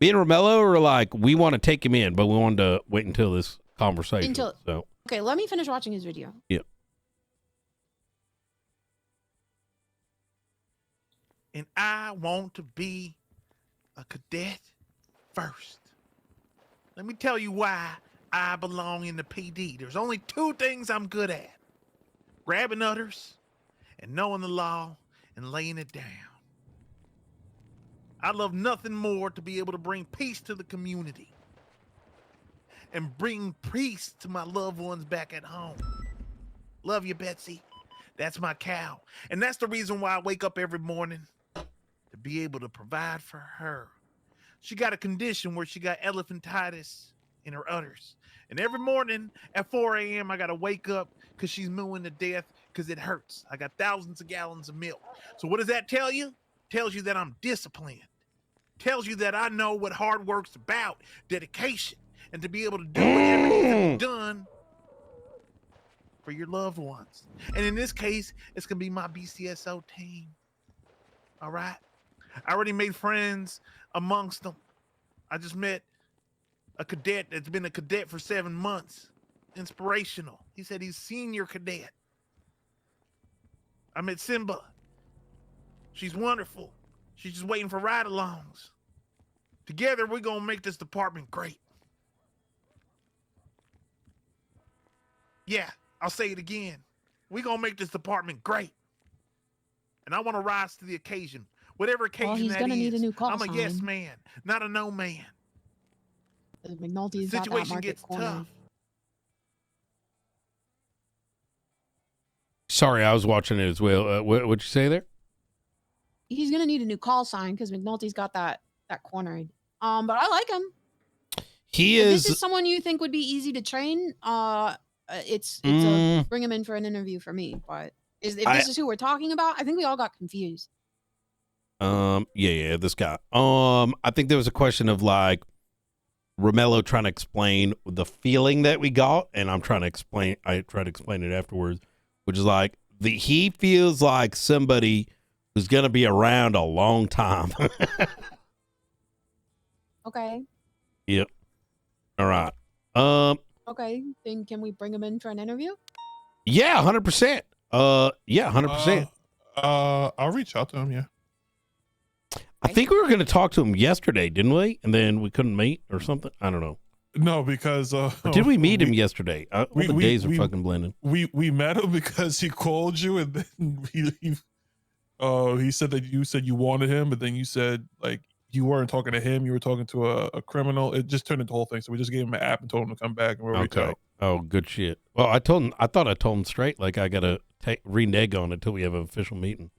Romello are like, we want to take him in, but we wanted to wait until this conversation. So okay, let me finish watching his video. Yeah. And I want to be a cadet first. Let me tell you why I belong in the PD. There's only two things I'm good at: grabbing others and knowing the law and laying it down. I love nothing more to be able to bring peace to the community and bring peace to my loved ones back at home. Love you, Betsy. That's my cow. And that's the reason why I wake up every morning, to be able to provide for her. She got a condition where she got elephantitis in her udders. And every morning at 4 a.m., I got to wake up because she's mooing to death because it hurts. I got thousands of gallons of milk. So what does that tell you? Tells you that I'm disciplined. Tells you that I know what hard work's about, dedication, and to be able to do whatever needs to be done for your loved ones. And in this case, it's going to be my BCSO team. All right? I already made friends amongst them. I just met a cadet that's been a cadet for 7 months. Inspirational. He said he's senior cadet. I met Simba. She's wonderful. She's just waiting for ride-alongs. Together, we're going to make this department great. Yeah, I'll say it again. We're going to make this department great. And I want to rise to the occasion. Whatever occasion he's that gonna is. need a new call I'm a sign. yes man, not a no man. McNulty's The got that situation market gets cornered. tough. sorry, I was watching it as well. What'd you say there? He's gonna need a new call sign because McNulty's got that cornered. But I like him. He If is. this is someone you think would be easy to train, it's bring him in for an interview for me. But if this is who we're talking about, I think we all got confused. Yeah, this guy. I think there was a question of like Romello trying to explain the feeling that we got, and I tried to explain it afterwards, which is like he feels like somebody who's gonna be around a long time. Okay. Yep. All right. Okay. Then can we bring him in for an interview? Yeah, 100%. Yeah, 100%. I'll reach out to him. Yeah. I think we were going to talk to him yesterday, didn't we? And then we couldn't meet or something. I don't know. No, because Or did we meet him yesterday? All the days are fucking blending. We met him because he called you, and then he said that you said you wanted him, but then you said like you weren't talking to him, you were talking to a criminal. It just turned into the whole thing. So we just gave him an app and told him to come back, and we're Okay. Oh, good shit. Well, I thought I told him straight. Like I gotta renege on it until we have an official meeting.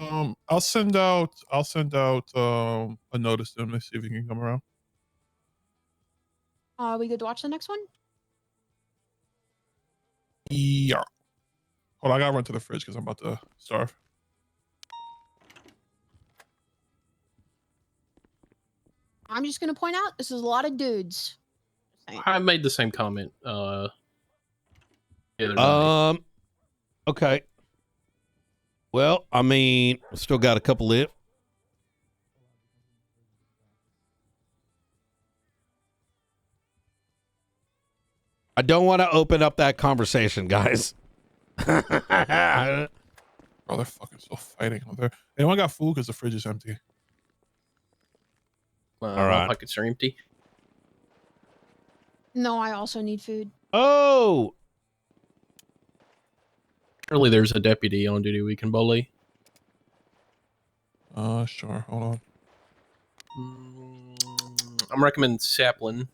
I'll send out a notice to him to see if he can come around. We good to watch the next one? Yeah. Hold on, I gotta run to the fridge because I'm about to starve. I'm just gonna point out this is a lot of dudes. I made the same comment. The other night. Okay. Well, I mean, still got a couple left. I don't want to open up that conversation, guys. Oh, they're fucking still fighting over there. Anyone got food because the fridge is empty? All My right. pockets are empty. No, I also need food. Oh, Surely there's a deputy on duty we can bully. Sure. Hold on. I'm recommending Saplin.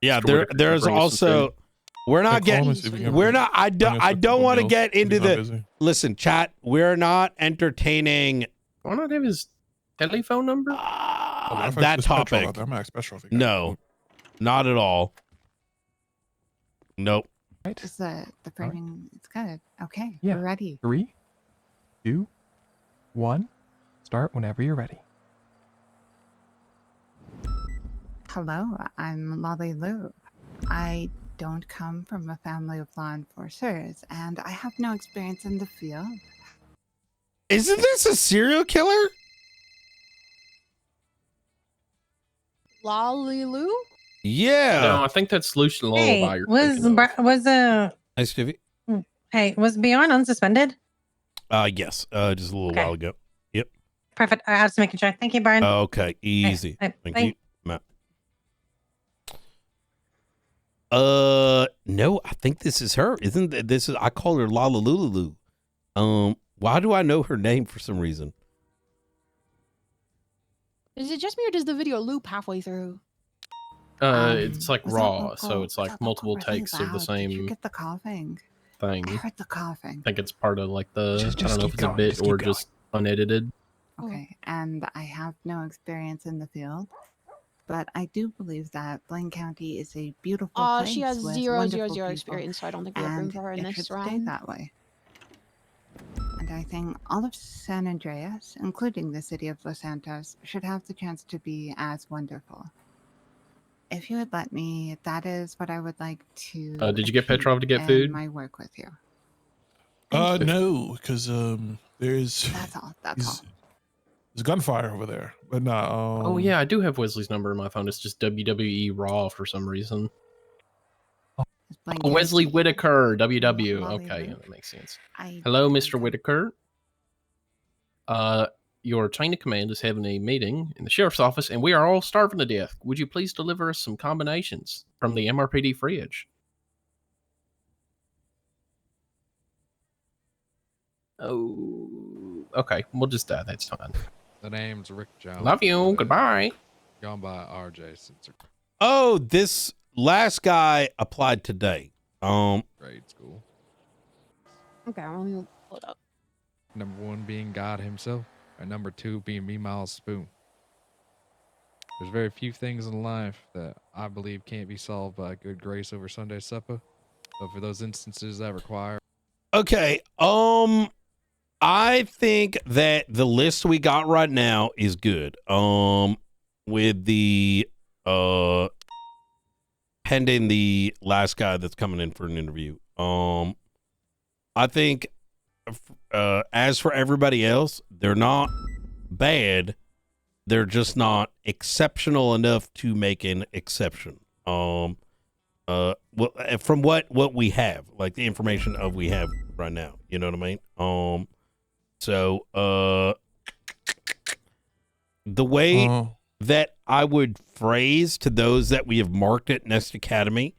yeah. Mr. Whitaker There's can bring us some also. food. We're not Hey, call him getting. and see if we can We're not. I bring don't. us I some don't want to meals get if into he's not the. busy. Listen, chat. We're not entertaining Why not have his telephone number? that There's petrol out topic. there. I'm Max Petrol. if you got No, food. not at all. Nope. Right. Is the framing? It's good. Okay, Yeah. we're ready. 3, 2, 1. Start whenever you're ready. Hello, I'm Lolly Lou. I don't come from a family of law enforcers, and I have no experience in the field. Isn't this a serial killer? Lolly-Loo? Yeah. No, I think that's Lucian Hey, Lullaby. You're Hi, Stevie. was Bjorn unsuspended? Yes. Just a little while ago. Yep. Perfect. I was making sure. Thank you, Brian. Okay. Easy. Hey, Thank bye. you, Matt. No, I think this is her. Isn't this is? I call her Lala Lulu. Why do I know her name for some reason? Is it just me or does the video loop halfway through? It's like Was that raw, local? so it's like multiple Really takes of the loud. Did you same get the coughing? thing. I heard the coughing. I think it's part of like the. Just I don't know if keep it's a going, bit just keep or going. just unedited. Okay, and I have no experience in the field, but I do believe that Blaine County is a beautiful place. She has with 000 wonderful people, experience, so I don't think we have room and for her in it should this stay round. that way. And I think all of San Andreas, including the city of Los Santos, should have the chance to be as wonderful. If you would let me, that is what I would like to. Did you get achieve Petrov to get in food? My work with you. No, because there's That's all. That's all. there's gunfire over there, but not. Oh yeah, I do have Wesley's number in my phone. It's just WWE Raw for some reason. Blaine Oh, Wesley County. Whitaker, WW. Lolly Okay, Lou. yeah, that makes sense. I Hello, Mr. Whitaker. Your chain of command is having a meeting in the sheriff's office, and we are all starving to death. Would you please deliver us some combinations from the MRPD fridge? Oh, okay. We'll just die. That's fine. The name's Rick Jones. Love you. Goodbye. Gone by RJ since Oh, this last guy applied today. grade school. Okay, let me pull it up. Number 1 being God himself, and number 2 being me, Miles Spoon. There's very few things in life that I believe can't be solved by good grace over Sunday supper, but for those instances that require. Okay. I think that the list we got right now is good. With the pending the last guy that's coming in for an interview. I think as for everybody else, they're not bad. They're just not exceptional enough to make an exception. Well, from what we have, like the information of we have right now, you know what I mean? So the way that I would phrase to those that we have marked at Next Academy,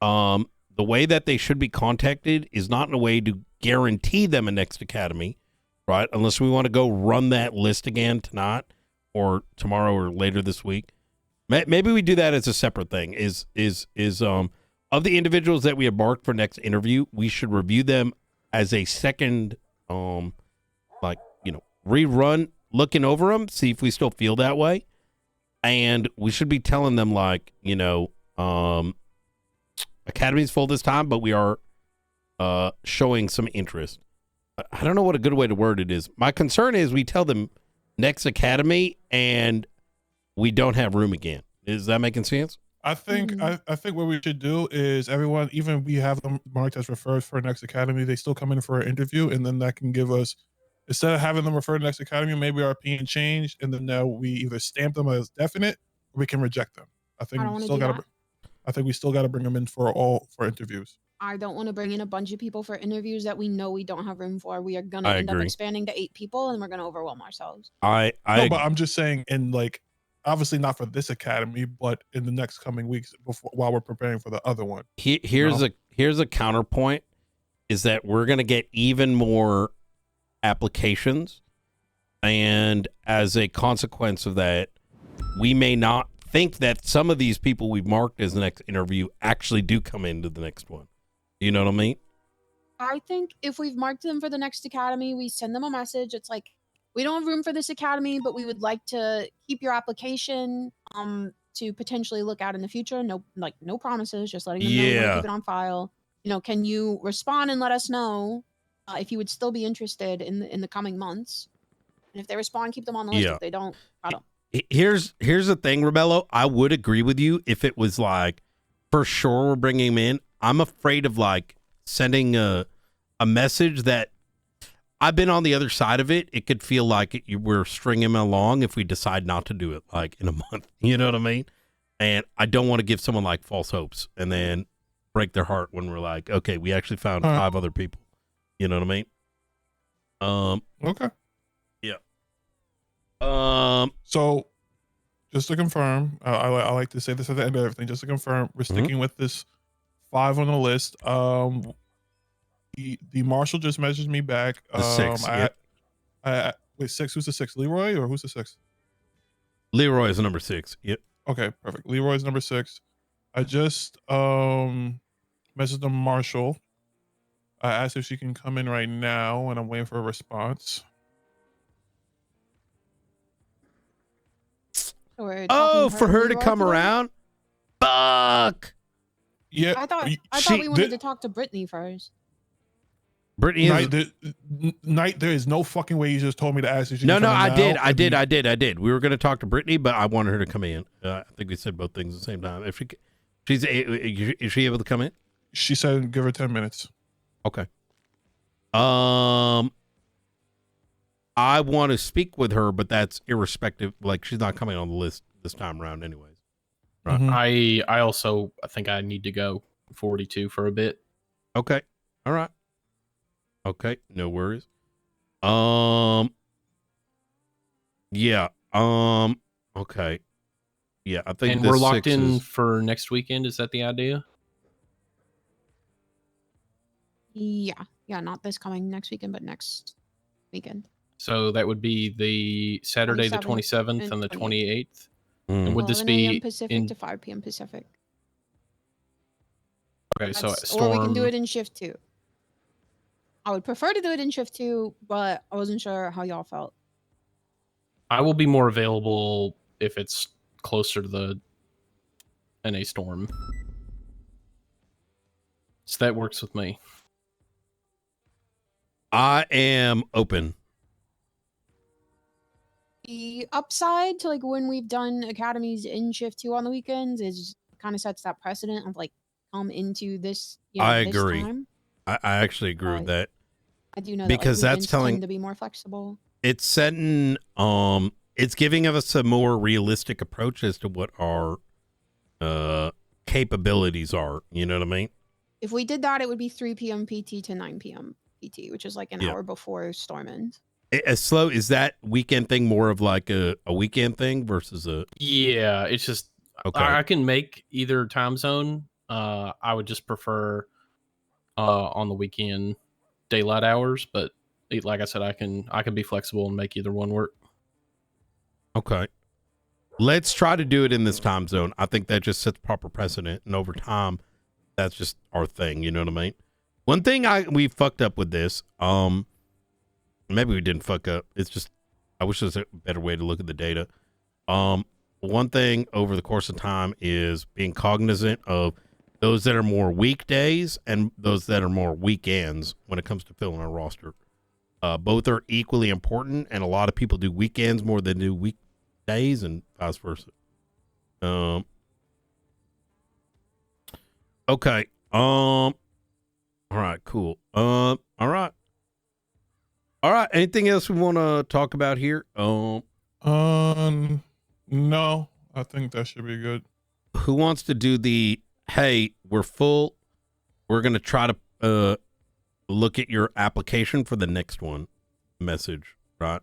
the way that they should be contacted is not in a way to guarantee them a Next Academy, right? Unless we want to go run that list again tonight or tomorrow or later this week. Maybe we do that as a separate thing. Is of the individuals that we have marked for next interview, we should review them as a second, rerun, looking over them, see if we still feel that way. And we should be telling them Academy's full this time, but we are showing some interest. I don't know what a good way to word it is. My concern is we tell them next Academy and we don't have room again. Is that making sense? I think I think what we should do is everyone, even we have them marked as referred for Next Academy, they still come in for an interview, and then that can give us, instead of having them refer to Next Academy, maybe our opinion changed, and then now we either stamp them as definite or we can reject them. I think I don't we wanna still do got that. to. I think we still got to bring them in for interviews. I don't want to bring in a bunch of people for interviews that we know we don't have room for. We are gonna I end up agree. expanding to 8 people, and we're gonna overwhelm ourselves. No, but I'm just saying, in like, obviously not for this academy, but in the next coming weeks, while we're preparing for the other one. Here's a counterpoint: is that we're gonna get even more applications, and as a consequence of that, we may not think that some of these people we've marked as the next interview actually do come into the next one. You know what I mean? I think if we've marked them for the next academy, we send them a message. It's like, we don't have room for this academy, but we would like to keep your application to potentially look out in the future. No promises, just letting them know we want to keep it on file. You know, can you respond and let us know if you would still be interested in the coming months? And if they respond, keep them on the list. If they don't, I don't. Here's the thing, Romello. I would agree with you if it was like, for sure we're bringing him in. I'm afraid of like sending a message that I've been on the other side of it. It could feel like we're stringing him along if we decide not to do it like in a month. You know what I mean? And I don't want to give someone like false hopes and then break their heart when we're like, okay, we actually found 5 other people. You know what I mean? Okay. Yeah. So just to confirm, I like to say this at the end of everything. Just to confirm, we're sticking with this 5 on the list. The marshal just messaged me back. The 6. Wait, 6. Who's the 6? Leroy, or who's the 6? Leroy is number 6. Yep. Okay, perfect. Leroy's number 6. I just messaged the marshal. I asked if she can come in right now, and I'm waiting for a response. So for her to come around? Fuck. Yeah. I thought we wanted to talk to Brittany first. Brittany Knight, there is no fucking way you just told me to ask if she No, can no, come in I now. did. We were going to talk to Brittany, but I wanted her to come in. I think we said both things at the same time. Is she able to come in? She said give her 10 minutes. Okay. I want to speak with her, but that's irrespective. Like, she's not coming on the list this time around anyways. Right. I also think I need to go 42 for a bit. Okay. All right. Okay. No worries. Yeah. Okay. Yeah, I think we're locked in for next weekend. Is that the idea? Yeah, not this coming next weekend, but next weekend. So that would be the Saturday, the 27th and the 28th. And would this 11 be a.m. Pacific to 5 p.m. Pacific? Okay, so or we can do it in shift 2. I would prefer to do it in shift 2, but I wasn't sure how y'all felt. I will be more available if it's closer to the NA storm. So that works with me. I am open. The upside to like when we've done academies in shift 2 on the weekends is kind of sets that precedent of like come into this. I this agree. time. I actually agree with that. I do know because that, like, that's telling tend to be more flexible. It's setting. It's giving us a more realistic approach as to what our capabilities are. You know what I mean? If we did that, it would be 3 p.m. PT to 9 p.m. PT, which is like an hour before storm ends. As slow is that weekend thing more of like a weekend thing versus a it's just I can make either time zone. I would just prefer on the weekend daylight hours, but like I said, I can be flexible and make either one work. Okay, let's try to do it in this time zone. I think that just sets proper precedent, and over time that's just our thing. You know what I mean? One thing we fucked up with this, maybe we didn't fuck up. It's just, I wish there was a better way to look at the data. One thing over the course of time is being cognizant of those that are more weekdays and those that are more weekends when it comes to filling our roster. Both are equally important, and a lot of people do weekends more than do weekdays and vice versa. Okay. All right, cool. All right. All right. Anything else we want to talk about here? No, I think that should be good. Who wants to do the hey, we're full. We're going to try to look at your application for the next one message, right?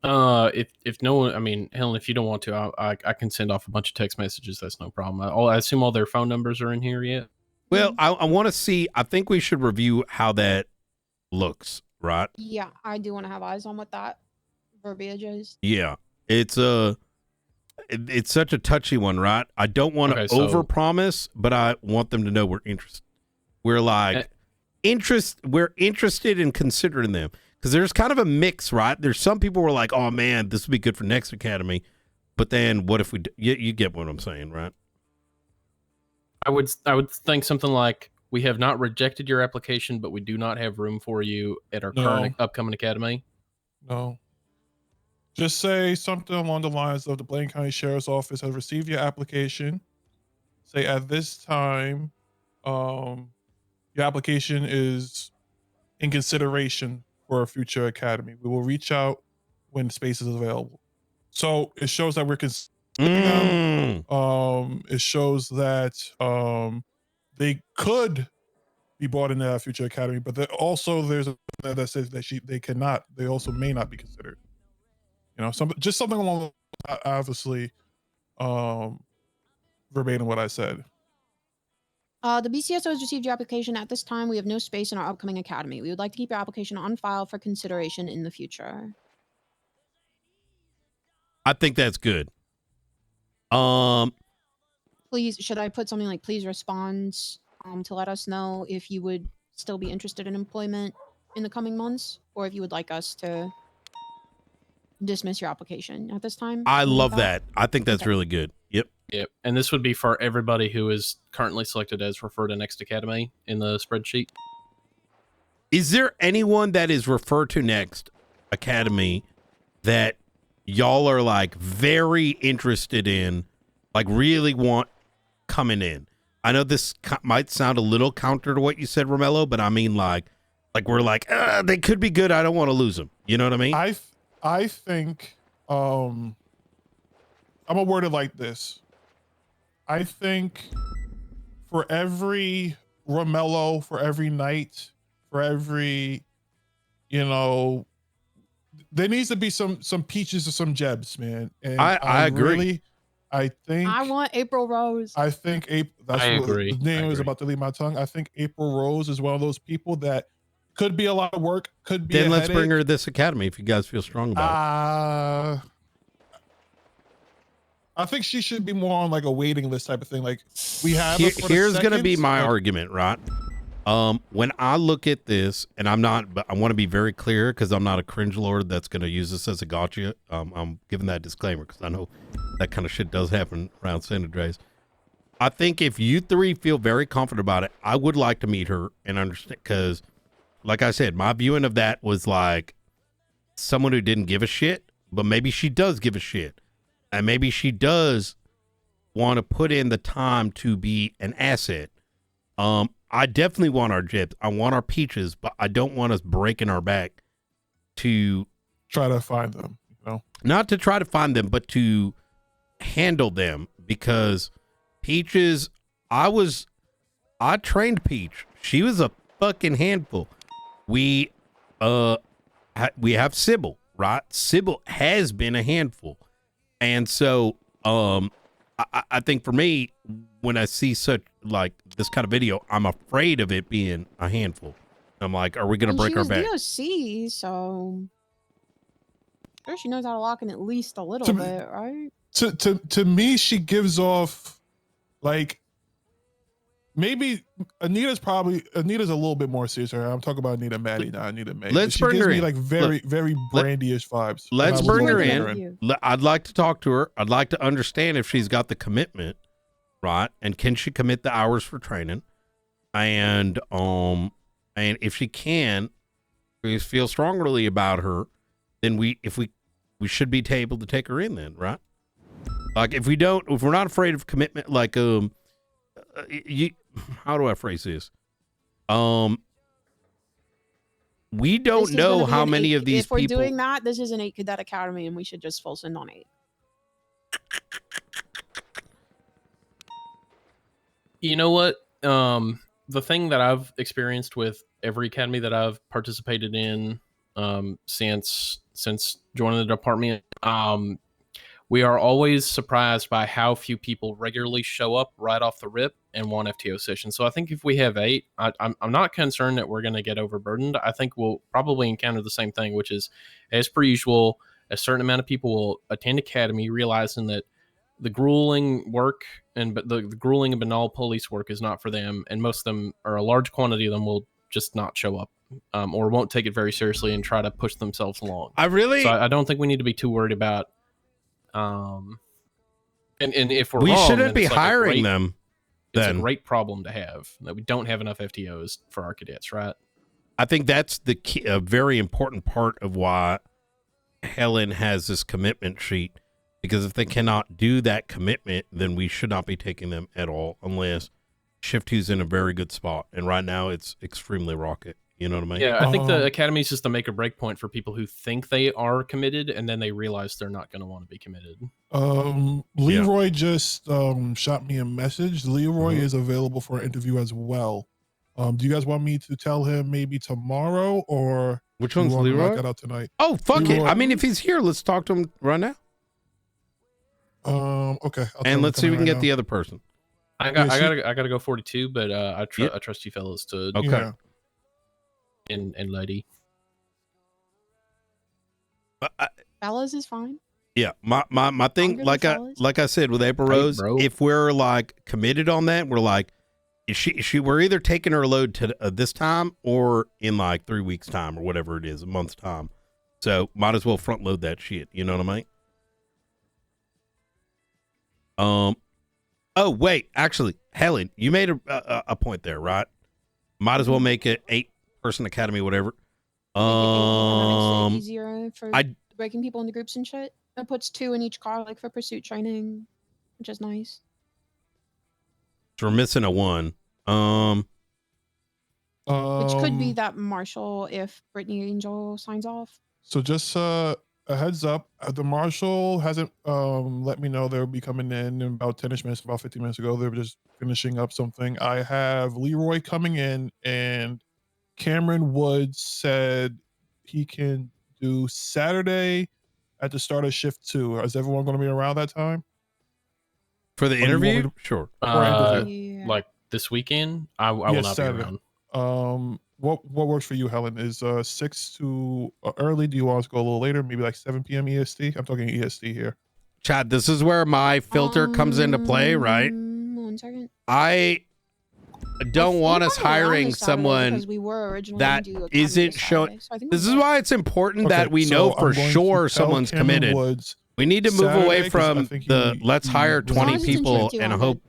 If no one, I mean, Helen, if you don't want to, I can send off a bunch of text messages. That's no problem. I assume all their phone numbers are in here yet. Well, I want to see. I think we should review how that looks, right? Yeah, I do want to have eyes on what that verbiage is. Yeah, it's such a touchy one, right? I don't want to overpromise, but I want them to know we're interested. We're like we're interested in considering them. Because there's kind of a mix, right? There's some people who are like, oh, man, this would be good for next academy. But then what if we you get what I'm saying, right? I would think something like, we have not rejected your application, but we do not have room for you at our current upcoming academy. No. Just say something along the lines of the Blaine County Sheriff's Office has received your application. Say at this time, your application is in consideration for a future academy. We will reach out when space is available. So it shows that we're considering them. It shows that they could be brought into that future academy, but also there's a that says that they cannot. They also may not be considered. You know, just something along obviously verbatim what I said. The BCSO has received your application. At this time, we have no space in our upcoming academy. We would like to keep your application on file for consideration in the future. I think that's good. Please, should I put something like, please respond to let us know if you would still be interested in employment in the coming months, or if you would like us to dismiss your application at this time? I love that. I think that's really good. Yep. Yep. And this would be for everybody who is currently selected as referred to next academy in the spreadsheet. Is there anyone that is referred to next academy that y'all are like very interested in, like really want coming in? I know this might sound a little counter to what you said, Romello, but I mean like we're like, they could be good. I don't want to lose them. You know what I mean? I think I'm gonna word it like this. I think for every Romello, for every Knight, for every, you know, there needs to be some peaches or some Jebs, man. And I agree. Really, I think I want April Rose. I think that's I what agree. the name is about to leave my tongue. I think April Rose is one of those people that could be a lot of work, could be Then a let's headache. bring her to this academy if you guys feel strong about it. I think she should be more on like a waiting list type of thing. Like we have. Here's going to be my argument, right? When I look at this, and but I want to be very clear because I'm not a cringe lord that's going to use this as a gotcha. I'm giving that disclaimer because I know that kind of shit does happen around San Andreas. I think if you three feel very confident about it, I would like to meet her and understand, because like I said, my viewing of that was like someone who didn't give a shit, but maybe she does give a shit. And maybe she does want to put in the time to be an asset. I definitely want our Jibs. I want our peaches, but I don't want us breaking our back to try to find them. You know, not to try to find them, but to handle them. Because Peaches, I trained Peach. She was a fucking handful. We have Sybil, right? Sybil has been a handful. And so I think for me, when I see such like this kind of video, I'm afraid of it being a handful. I'm like, are we going to break our back? She was DOC, so sure she knows how to lock in at least a little bit, right? To me, she gives off like maybe Anita's a little bit more serious. I'm talking about Anita Maddie, not Anita May. Let's she bring gives her me in. like very Brandy-ish vibes. Let's bring her in. I'd like to talk to her. I'd like to understand if she's got the commitment, right? And can she commit the hours for training? And if she can, we feel strongly about her, then we should be able to take her in then, right? Like if we're not afraid of commitment, like how do I phrase this? We don't know how many of these people. If we're doing that, this is an 8 cadet academy, and we should just full send on 8. You know what? The thing that I've experienced with every academy that I've participated in since joining the department, we are always surprised by how few people regularly show up right off the rip in one FTO session. So I think if we have 8, I'm not concerned that we're going to get overburdened. I think we'll probably encounter the same thing, which is, as per usual, a certain amount of people will attend academy realizing that the grueling work and the grueling and banal police work is not for them, and most of them, or a large quantity of them, will just not show up or won't take it very seriously and try to push themselves along. I don't think we need to be too worried about. And if we wrong, shouldn't then be it's like hiring them. It's Then a great problem to have that we don't have enough FTOs for our cadets, right? I think that's the key, a very important part of why Helen has this commitment sheet. Because if they cannot do that commitment, then we should not be taking them at all, unless Shift 2's in a very good spot. And right now, it's extremely rocket. You know what I mean? Yeah, I think the academy is just a make or break point for people who think they are committed, and then they realize they're not going to want to be committed. Leroy just shot me a message. Leroy is available for an interview as well. Do you guys want me to tell him maybe tomorrow, or which one's Leroy? Knock it out tonight? Oh, fuck Leroy. it! I mean, if he's here, let's talk to him right now. Okay. And let's see if we can get the other person. I gotta go 42, but I trust you fellas to okay. And lady. Fellas is fine. Yeah, my thing, like I said with April Rose, if we're like committed on that, we're like, we're either taking her load to this time or in like 3 weeks time or whatever it is, a month's time. So might as well front load that shit. You know what I mean? Oh wait, actually, Helen, you made a point there, right? Might as well make it 8-person academy, whatever. Easier for breaking people into groups and shit. It puts 2 in each car, like for pursuit training, which is nice. So we're missing a 1. Which could be that Marshall if Brittany Angel signs off. So just a heads up, the Marshal hasn't let me know they'll be coming in about 10ish minutes, about 15 minutes ago. They were just finishing up something. I have Leroy coming in, and Cameron Woods said he can do Saturday at the start of shift 2. Is everyone going to be around that time? For the interview? Sure. Like this weekend? I will not Saturday. be around. What works for you, Helen? Is 6 to early? Do you want us to go a little later? Maybe like 7 p.m. EST? I'm talking EST here. Chad, this is where my filter comes into play, right? 1 second. I don't want us hiring someone that isn't showing. This is why it's important that we know for sure someone's committed. We need to move away from the let's hire 20 people and hope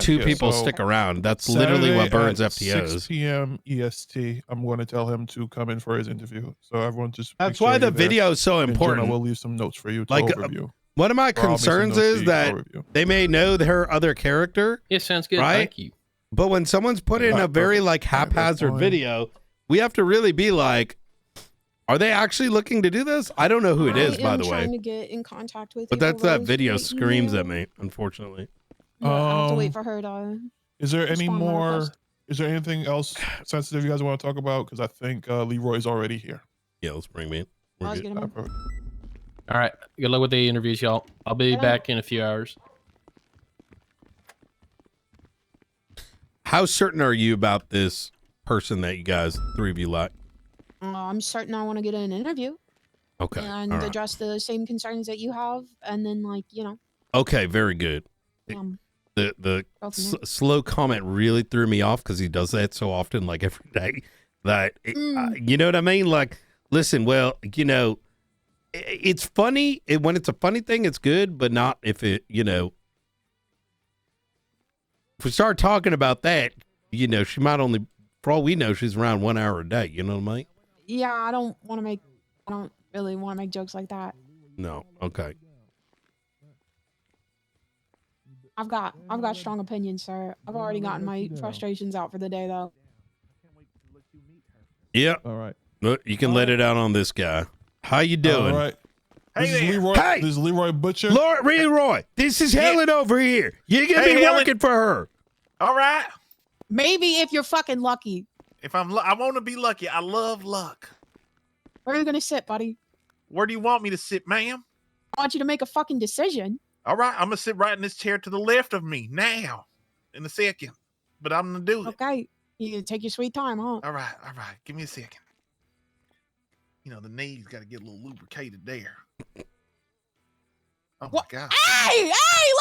2 people stick around. That's literally what burns FTOs. 6 p.m. EST. I'm going to tell him to come in for his interview. So everyone just. That's why the video is so important. We'll leave some notes for you to like overview. One of my concerns is that they may know her other character. Yeah, sounds good. Right? Thank you. But when someone's put in a very like haphazard video, we have to really be like, are they actually looking to do this? I don't know who it is, by the way. I'm trying to get in contact with. But that's that video screams at me, unfortunately. I have to wait for her to. Is there any more? Is there anything else sensitive you guys want to talk about? Because I think Leroy's already here. Yeah, let's bring me in. We're good. All right. Good luck with the interviews, y'all. I'll be back in a few hours. How certain are you about this person that you guys, 3 of you, like? I'm certain I want to get an interview. Okay. And address the same concerns that you have, and then Okay, very good. The slow comment really threw me off because he does that so often, like every day. That you know what I mean? Like, listen, well, it's funny when it's a funny thing. It's good, but not if it, if we start talking about that, she might only, for all we know, she's around 1 hour a day. You know what I mean? Yeah, I don't really want to make jokes like that. No. Okay. I've got strong opinions, sir. I've already gotten my frustrations out for the day, though. Yeah. All right. Look, you can let it out on this guy. How you doing? All right. This is Leroy. Hey! This is Leroy Butcher. Lord Leroy, this is Helen over here. You're gonna be working for her. All right. Maybe if you're fucking lucky. If I want to be lucky. I love luck. Where are you gonna sit, buddy? Where do you want me to sit, ma'am? I want you to make a fucking decision. All right, I'm gonna sit right in this chair to the left of me now, in a second. But I'm gonna do it. Okay, you take your sweet time, huh? All right. Give me a second. You know the knees got to get a little lubricated there. Oh my God! Hey, let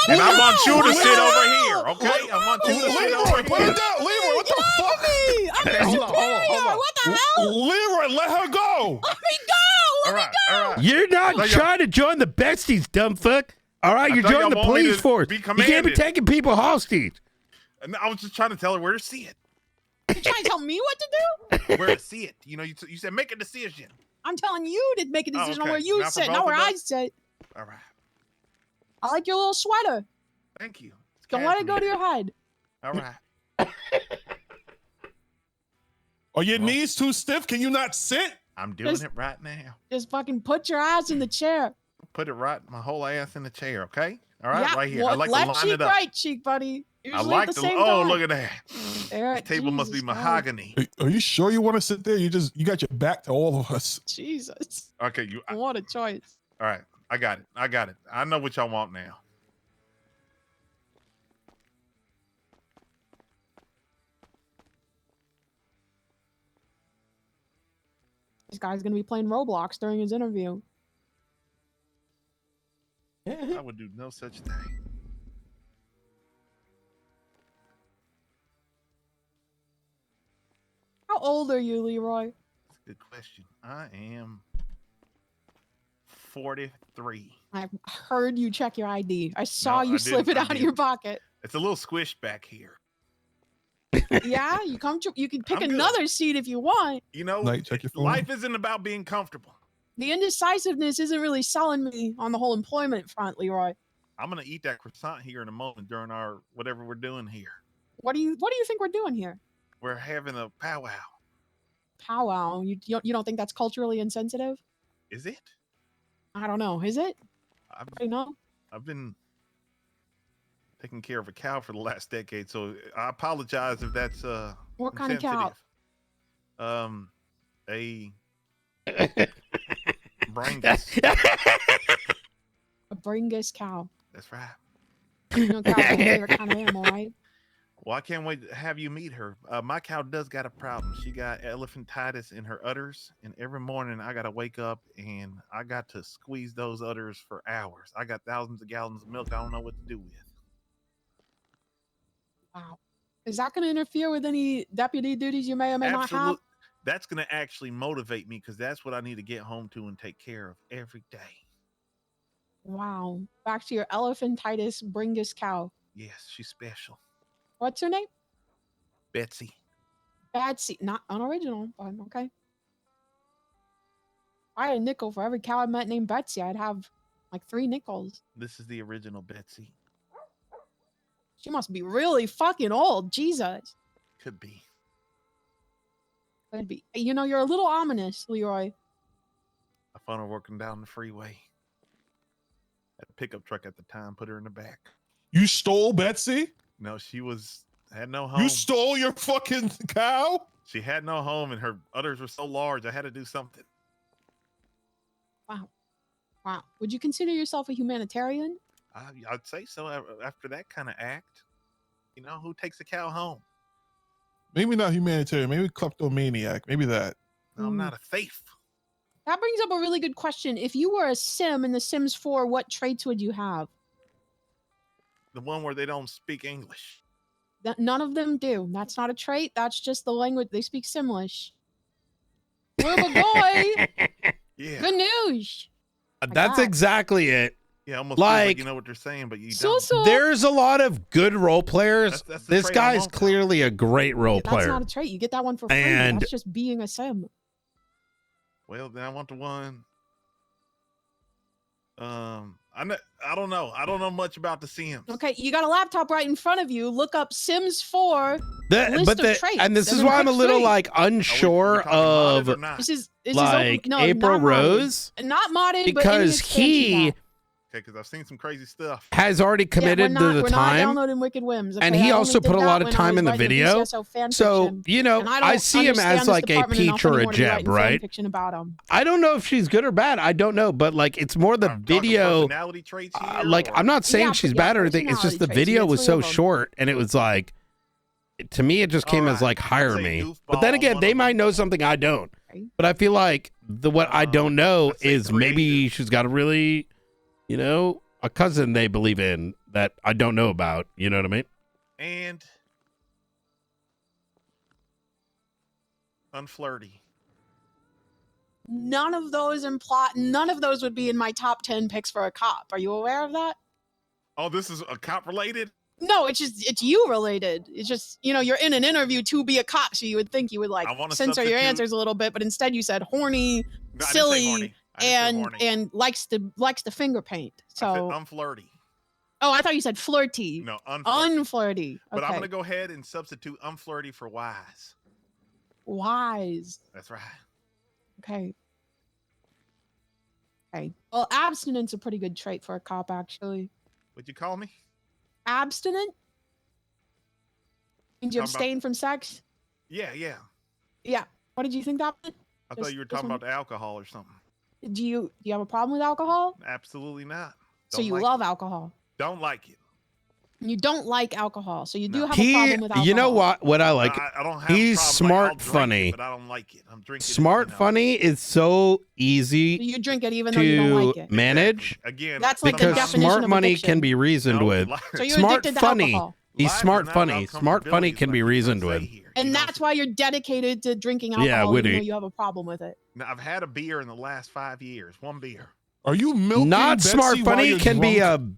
and me I go! want you to Let sit me over go! here, okay? I want you to sit Leroy, over put here. it down. Leroy, what the fuck? I'm your superior. What the hell? Leroy, let her go. Let me go. All right. You're not Like trying to join the besties, dumb fuck. All right, I you're thought y'all joining the want me police to force. be You can't be commanded. taking people hostage. And I was just trying to tell her where to sit. You trying to tell me what to do? Where to sit. You know, you said make a decision. I'm telling you to make a decision on okay. where you Not for sit, both not where of I us? sit. All right. I like your little sweater. Thank you. Don't let it go to your head. All right. Are your knees too stiff? Can you not sit? I'm doing it right now. Just fucking put your ass in the chair. Put it right, my whole ass in the chair, okay? All right, Yeah, right here. I like left to line cheek, it up. right cheek, buddy. I Usually like at the to. same Oh, time. look at that. There, This table must be Jesus Christ. mahogany. Are you sure you want to sit there? You got your back to all of us. Jesus. Okay, What a choice. all right. I got it. I know what y'all want now. This guy's gonna be playing Roblox during his interview. I would do no such thing. How old are you, Leroy? That's a good question. I am 43. I heard you check your ID. I saw No, you I slip didn't. it I out of your didn't. pocket. It's a little squished back here. Yeah, you can pick I'm good. another seat if you want. You know, Like, check your phone. life isn't about being comfortable. The indecisiveness isn't really selling me on the whole employment front, Leroy. I'm gonna eat that croissant here in a moment during our whatever we're doing here. What do you think we're doing here? We're having a powwow. Powwow. You don't think that's culturally insensitive? Is it? I don't know. Is it? I know. I've been taking care of a cow for the last decade, so I apologize if that's What kind of cow? insensitive. A Brangus. A Brangus cow. That's right. You know, cow's my favorite kind of animal, right? Well, I can't wait to have you meet her. My cow does got a problem. She got elephantitis in her udders, and every morning I got to wake up and I got to squeeze those udders for hours. I got thousands of gallons of milk I don't know what to do with. Wow. Is that going to interfere with any deputy duties you may or may not have? That's going to actually motivate me because that's what I need to get home to and take care of every day. Wow. Back to your elephantitis Brangus cow. Yes, she's special. What's her name? Betsy. Betsy. Not unoriginal, but okay. If I had a nickel for every cow I met named Betsy, I'd have like 3 nickels. This is the original Betsy. She must be really fucking old. Jesus. Could be. Could be. You know, you're a little ominous, Leroy. I found her working down the freeway. Had a pickup truck at the time, put her in the back. You stole Betsy? No, she had no home. You stole your fucking cow? She had no home and her udders were so large, I had to do something. Wow. Wow. Would you consider yourself a humanitarian? I'd say so after that kind of act. You know, who takes a cow home? Maybe not humanitarian. Maybe kleptomaniac. Maybe that. No, I'm not a thief. That brings up a really good question. If you were a sim in The Sims 4, what traits would you have? The one where they don't speak English. None of them do. That's not a trait. That's just the language. They speak Simlish. Little boy. Yeah. Good news. That's exactly it. Yeah, almost feels like Like, you know what they're saying, but you So, don't. there's a lot of good role players. That's the This trait I guy's want, though. clearly a great role That's player. not a trait. You get that one for free. And- That's just being a sim. Well, then I want the one. I don't know. I don't know much about the Sims. Okay, you got a laptop right in front of you. Look up Sims 4 list of traits. And this is then why I'm a pick little 3. like unsure of This is like no, April not modded. Rose Not modded, but in because his expansion he pack. Okay, because I've seen some crazy stuff. has already committed to the we're not time. downloading Wicked Whims. And okay? he I also only did put a that lot of when I time was in the writing video. BCSO fan So, fiction, you know, and I don't see him as understand this like a department enough peach or a anymore to be Jeb, writing fan right? fiction about him. I don't know if she's good or bad. I don't know, but like it's more the video. Personality traits here, Like I'm not saying she's bad or anything. It's just the video was so short, and it was like, to me, it just came as like hire me. But then again, they might know something I don't. But I feel like what I don't know is maybe she's got a really, you know, a cousin they believe in that I don't know about. You know what I mean? And unflirty. None of those would be in my top 10 picks for a cop. Are you aware of that? Oh, this is a cop related? No, it's you related. It's just, you know, you're in an interview to be a cop, so you would think you would like censor your answers a little bit, but instead you said horny, No, I didn't say silly, horny. I didn't say horny. and likes the finger paint. I said So unflirty. oh, I thought you said flirty. No, unflirty. Okay. But I'm gonna go ahead and substitute unflirty for wise. Wise. That's right. Okay. Okay. Well, abstinence a pretty good trait for a cop, actually. What'd you call me? Abstinent? Means you Talking about- abstain from sex? Yeah, yeah. Yeah. What did you think that meant? I thought you were talking about the alcohol or something. Do you have a problem with alcohol? Absolutely not. So Don't you like love alcohol. Don't like it. You don't like alcohol, so you do have a problem with alcohol. You know what I like? I don't have He's a problem. smart, Like, I'll drink funny. it, but I don't like it. I'm drinking Smart, funny is so easy So you drink it even though you don't to like it. manage. Again, That's like the because definition smart of money addiction. can be reasoned with. So you're Smart addicted to funny. alcohol. He's Lies are smart not funny. about Smart funny comfortability, can be reasoned with. And that's why you're dedicated to drinking alcohol, Yeah, even witty. though you have a problem with it. Now, I've had a beer in the last 5 years. One beer. Are you milking Not Betsy smart while funny you're can be drunk?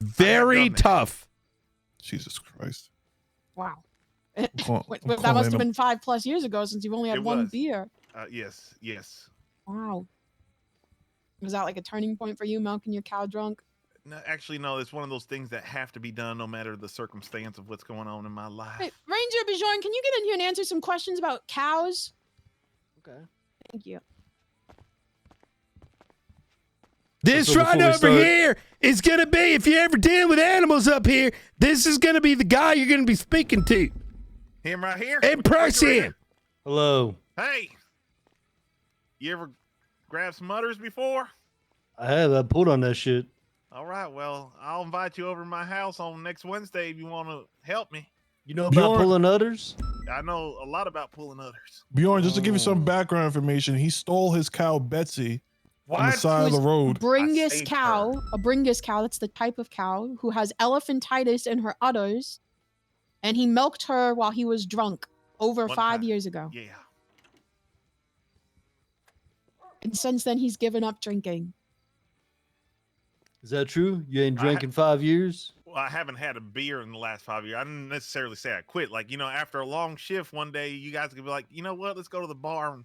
very tough. Jesus Christ. Wow. Call- Wait, I'm that must calling have him. been 5+ years ago since you've only had It one was. beer. Yes, yes. Wow. Was that like a turning point for you, milking your cow drunk? No, actually, no. It's one of those things that have to be done no matter the circumstance of what's going on in my life. Hey, Ranger Bjorn, can you get in here and answer some questions about cows? Okay. Thank you. This So right before we over start- here is going to be, if you ever deal with animals up here, this is going to be the guy you're going to be speaking to. Him right here? Impress him. Hello. Hey, you ever grabbed some udders before? I have. I pulled on that shit. All right, well, I'll invite you over to my house on next Wednesday if you want to help me. You know about Bjorn- pulling udders? I know a lot about pulling udders. Bjorn, just to give you some background information, he stole his cow Betsy on the What? side of the road. Bringus saved cow, a Bringus cow, that's the type of cow who has elephantitis in her udders, and he milked her while he was drunk over One 5 time. years ago. Yeah. And since then, he's given up drinking. Is that true? You ain't I drank in 5 years? Well, I haven't had a beer in the last 5 years. I didn't necessarily say I quit. Like, you know, after a long shift one day, you guys could be like, you know what? Let's go to the bar and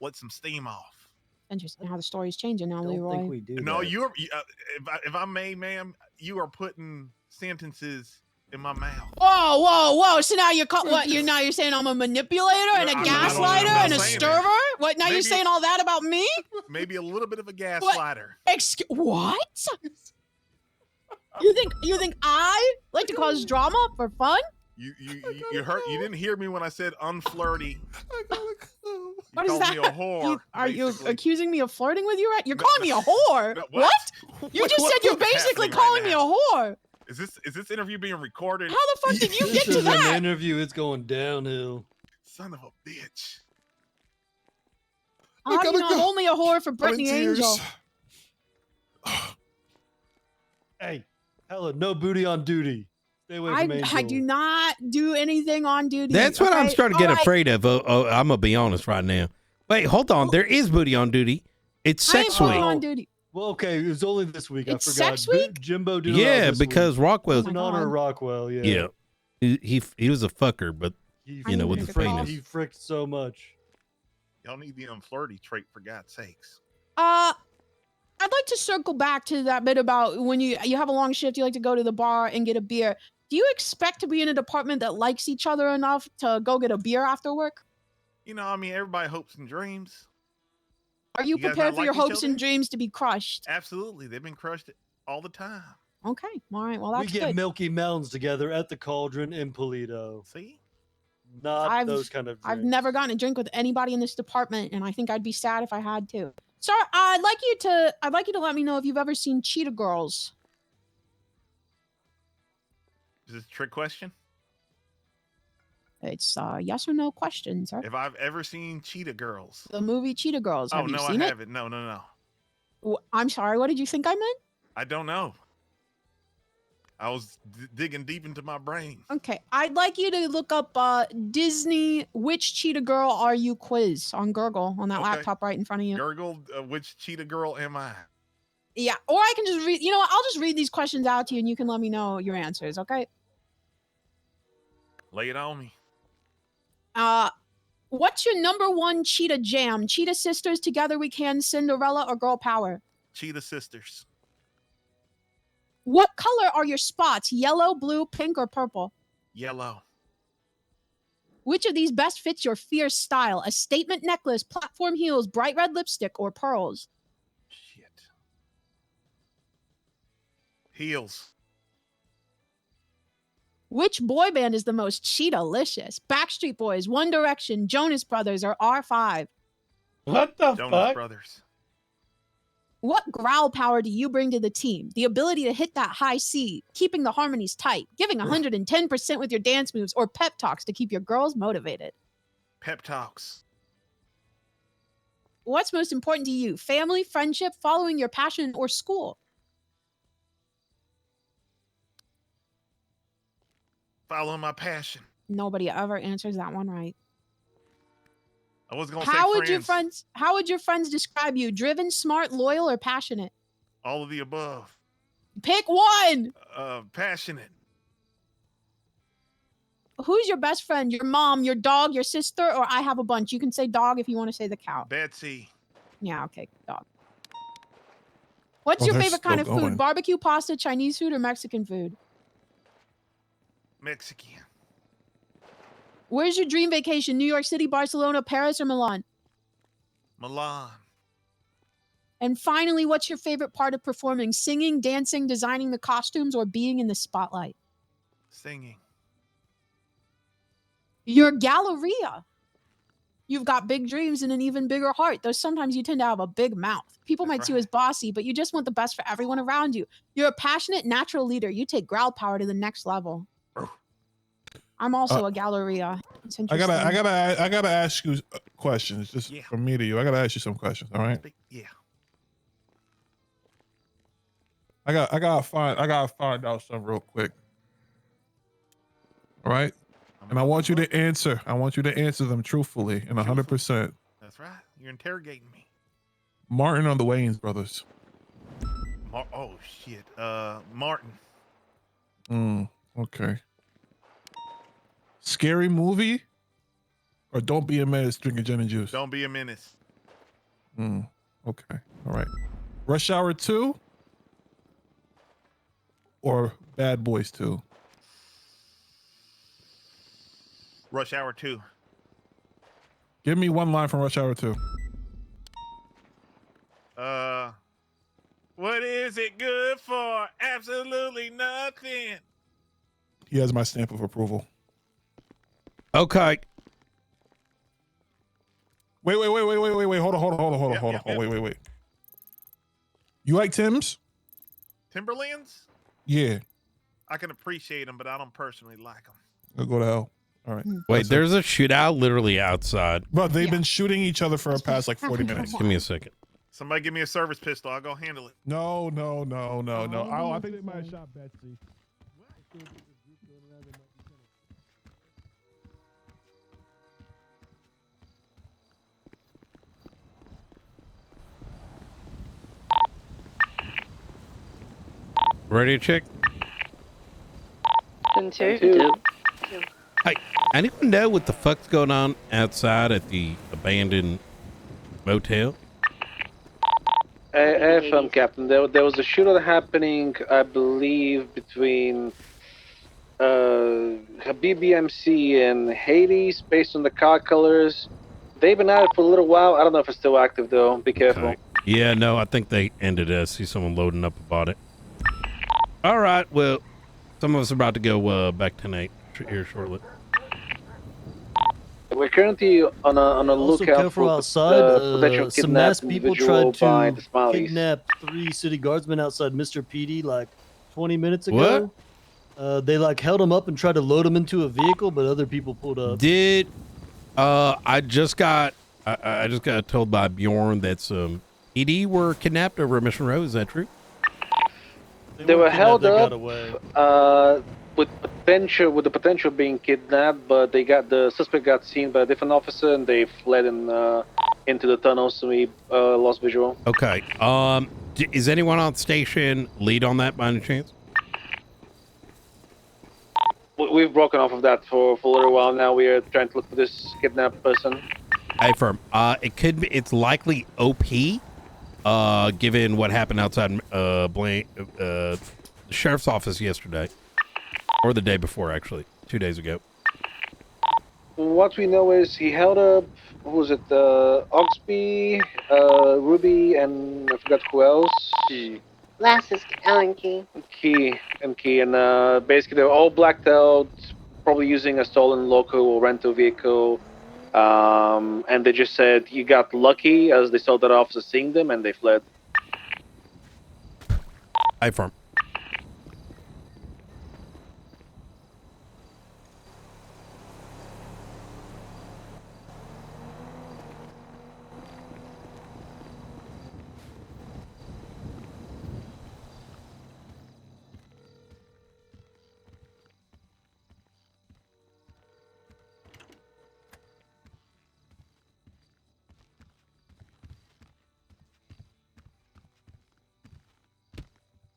let some steam off. Interesting how the story's changing now, Leroy. do. No, you're, if I may, ma'am, you are putting sentences in my mouth. Whoa, whoa, whoa! So now you're what? You're saying I'm a manipulator and a I'm gaslighter not and a saying stirrer? that. What? Now you're Maybe- saying all that about me? Maybe a little bit of a What? gaslighter. What? You think I like to cause drama for fun? You heard? You didn't hear me when I said unflirty. You What is called that? me a whore. Are you basically. accusing me of flirting with you? Right? You're calling me a whore? No, what? You What- just said what's you're basically happening calling right me a now? whore. Is this interview being recorded? How the fuck did you This get to is that? an interview. It's going downhill. Son of a bitch. How do you know I'm only a whore for I'm in Brittany tears. Angel? Hey, hella, no booty on duty. Stay away from Angel. I do not do anything on duty. That's what I'm okay? starting to get All right. afraid of. I'm going to be honest right now. Wait, hold on. There is booty on duty. It's I ain't sex booty week. on duty. Well, okay, it was only this week. It's I forgot. sex week? Jimbo doing Yeah, this because week. Rockwell's. In honor of Rockwell, yeah. Yeah. He was a fucker, but, you know, with the penis. He fricked so much. Y'all need the unflirty trait for God's sakes. I'd like to circle back to that bit about when you have a long shift, you like to go to the bar and get a beer. Do you expect to be in a department that likes each other enough to go get a beer after work? You know, I mean, everybody hopes and dreams. Are you You guys prepared not for your like each hopes other? and dreams to be crushed? Absolutely, they've been crushed all the time. Okay. All right. Well, We that's get good. Milky Mounds together at the Cauldron in Polito. See? Not those kind of I've drinks. never gotten a drink with anybody in this department, and I think I'd be sad if I had to. Sir, I'd like you to let me know if you've ever seen Cheetah Girls. Is this a trick question? It's yes or no question, sir. If I've ever seen Cheetah Girls. The movie Cheetah Girls. Oh, Have you no, seen I it? haven't. No. I'm sorry. What did you think I meant? I don't know. I was digging deep into my brain. Okay, I'd like you to look up Disney "Which Cheetah Girl Are You" quiz on Gurgle on that Okay. laptop right in front of you. Gurgle, which cheetah girl am I? Yeah, or I can just read. You know what? I'll just read these questions out to you, and you can let me know your answers. Okay. Lay it on me. What's your number one cheetah jam? Cheetah Sisters, Together We Can, Cinderella, or Girl Power? Cheetah Sisters. What color are your spots? Yellow, blue, pink, or purple? Yellow. Which of these best fits your fierce style? A statement necklace, platform heels, bright red lipstick, or pearls? Heels. Which boy band is the most cheetah-licious? Backstreet Boys, One Direction, Jonas Brothers, or R5? What the Jonas fuck? Brothers. What growl power do you bring to the team? The ability to hit that high C, keeping the harmonies tight, giving 110% with your dance moves, or pep talks to keep your girls motivated? Pep talks. What's most important to you? Family, friendship, following your passion, or school? Following my passion. Nobody ever answers that one right. I was gonna How say would your friends describe you? Driven, smart, loyal, or passionate? all of the above. Pick one. Passionate. Who's your best friend? Your mom, your dog, your sister, or I have a bunch? You can say dog if you want to say the cow. Betsy. Yeah, okay, dog. What's Oh, your they're favorite kind of still food? going. Barbecue, pasta, Chinese food, or Mexican food? Mexican. Where's your dream vacation? New York City, Barcelona, Paris, or Milan? Milan. And finally, what's your favorite part of performing? Singing, dancing, designing the costumes, or being in the spotlight? Singing. Your Galleria. You've got big dreams and an even bigger heart, though sometimes you tend to have a big mouth. People might see you as bossy, but you just want the best for everyone around you. You're a passionate, natural leader. You take growl power to the next level. I'm also a Galleria. It's I interesting. gotta ask you questions, just from me to you. I gotta ask you some questions. All right. Yeah. I gotta find out something real quick. All right. And I want you to answer. I want you to answer them truthfully and 100%. That's right. You're interrogating me. Martin or the Wayans brothers? Oh shit. Martin. Okay. Scary movie or Don't Be a Menace drinking gin and juice? Don't be a menace. Okay. All right. Rush Hour 2 or Bad Boys 2? Rush Hour 2. Give me one line from Rush Hour 2. What is it good for? Absolutely nothing. He has my stamp of approval. Okay. Wait. Hold on. Wait. You like Tim's? Timberlands? Yeah. I can appreciate them, but I don't personally like them. I'll go to hell. All right. Wait, there's a shootout literally outside. Bro, they've been shooting each other for the past like 40 minutes. Give me a second. Somebody give me a service pistol. I'll go handle it. No. I think they might have shot Betsy. Radio check. Hey, anyone know what the fuck's going on outside at the abandoned motel? FM Captain, there was a shootout happening, I believe, between BBMC and Hades, based on the car colors. They've been at it for a little while. I don't know if it's still active though. Be careful. Okay. Yeah, no, I think they ended it. I see someone loading up about it. All right. Well, some of us are about to go back tonight here shortly. We're currently on a Also lookout careful for outside. potential Some kidnapped masked people individual tried by to the Smileys. kidnap 3 city guardsmen outside Mr. PD like 20 minutes What? ago. They like held them up and tried to load them into a vehicle, but other people pulled up. Did I just got told by Bjorn that some ED were kidnapped over at Mission Road. Is that true? They were held they got up away. with the potential being kidnapped, but the suspect got seen by a different officer and they fled into the tunnels, so we lost visual. Okay. Is anyone on station lead on that by any chance? We've broken off of that for a little while now. We are trying to look for this kidnapped person. Hey, firm. It could be. It's likely OP. Given what happened outside the sheriff's office yesterday, or the day before, actually, 2 days ago. What we know is he held up. Who was it? Oxby, Ruby, and I forgot who else. Last is Alan Key. Key, and basically they're all blacked out, probably using a stolen local or rental vehicle. And they just said you got lucky as they saw that officer seeing them and they fled. Hey, firm.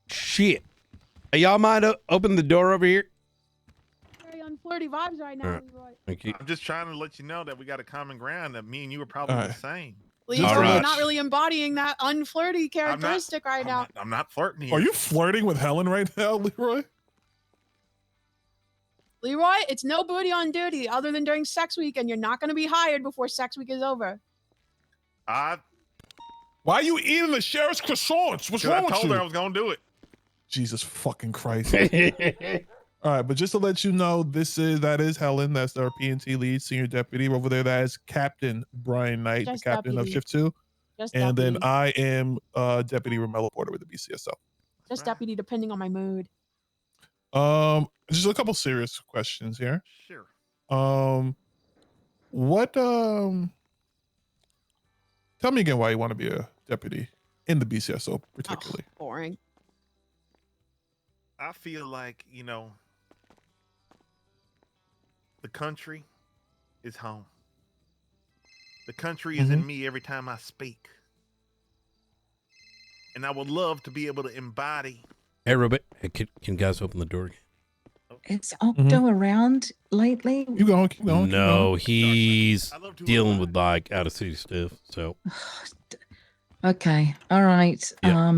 Shit. Hey, y'all mind open the door over here? Very unflirty vibes right now, All right. Leroy. Thank you. I'm just trying to let you know that we got a common ground, that me and you are probably All the right. same. Leroy, All right. you're not really embodying that unflirty characteristic right now. I'm not flirting here. Are you flirting with Helen right now, Leroy? Leroy, it's no booty on duty other than during sex week, and you're not going to be hired before sex week is over. I Why are you eating the sheriff's croissants? What's wrong with told you? her I was gonna do it. Jesus fucking Christ. All right, but just to let you know, that is Helen. That's our PNT lead, senior deputy. Over there, that is Captain Brian Knight, Just the captain deputy. of Shift 2. Just And then deputy. I am Deputy Romello Porter with the BCSO. Just deputy, depending on my mood. Just a couple serious questions here. Sure. Tell me again why you want to be a deputy in the BCSO particularly. Boring. I feel like, the country is home. The country is in me every time I speak. And I would love to be able to embody. Hey, Robert. Hey, can guys open the door again? Is Octo around lately? You going? Keep going. No, he's dealing with like out of city stuff. So Okay. All right. Yeah.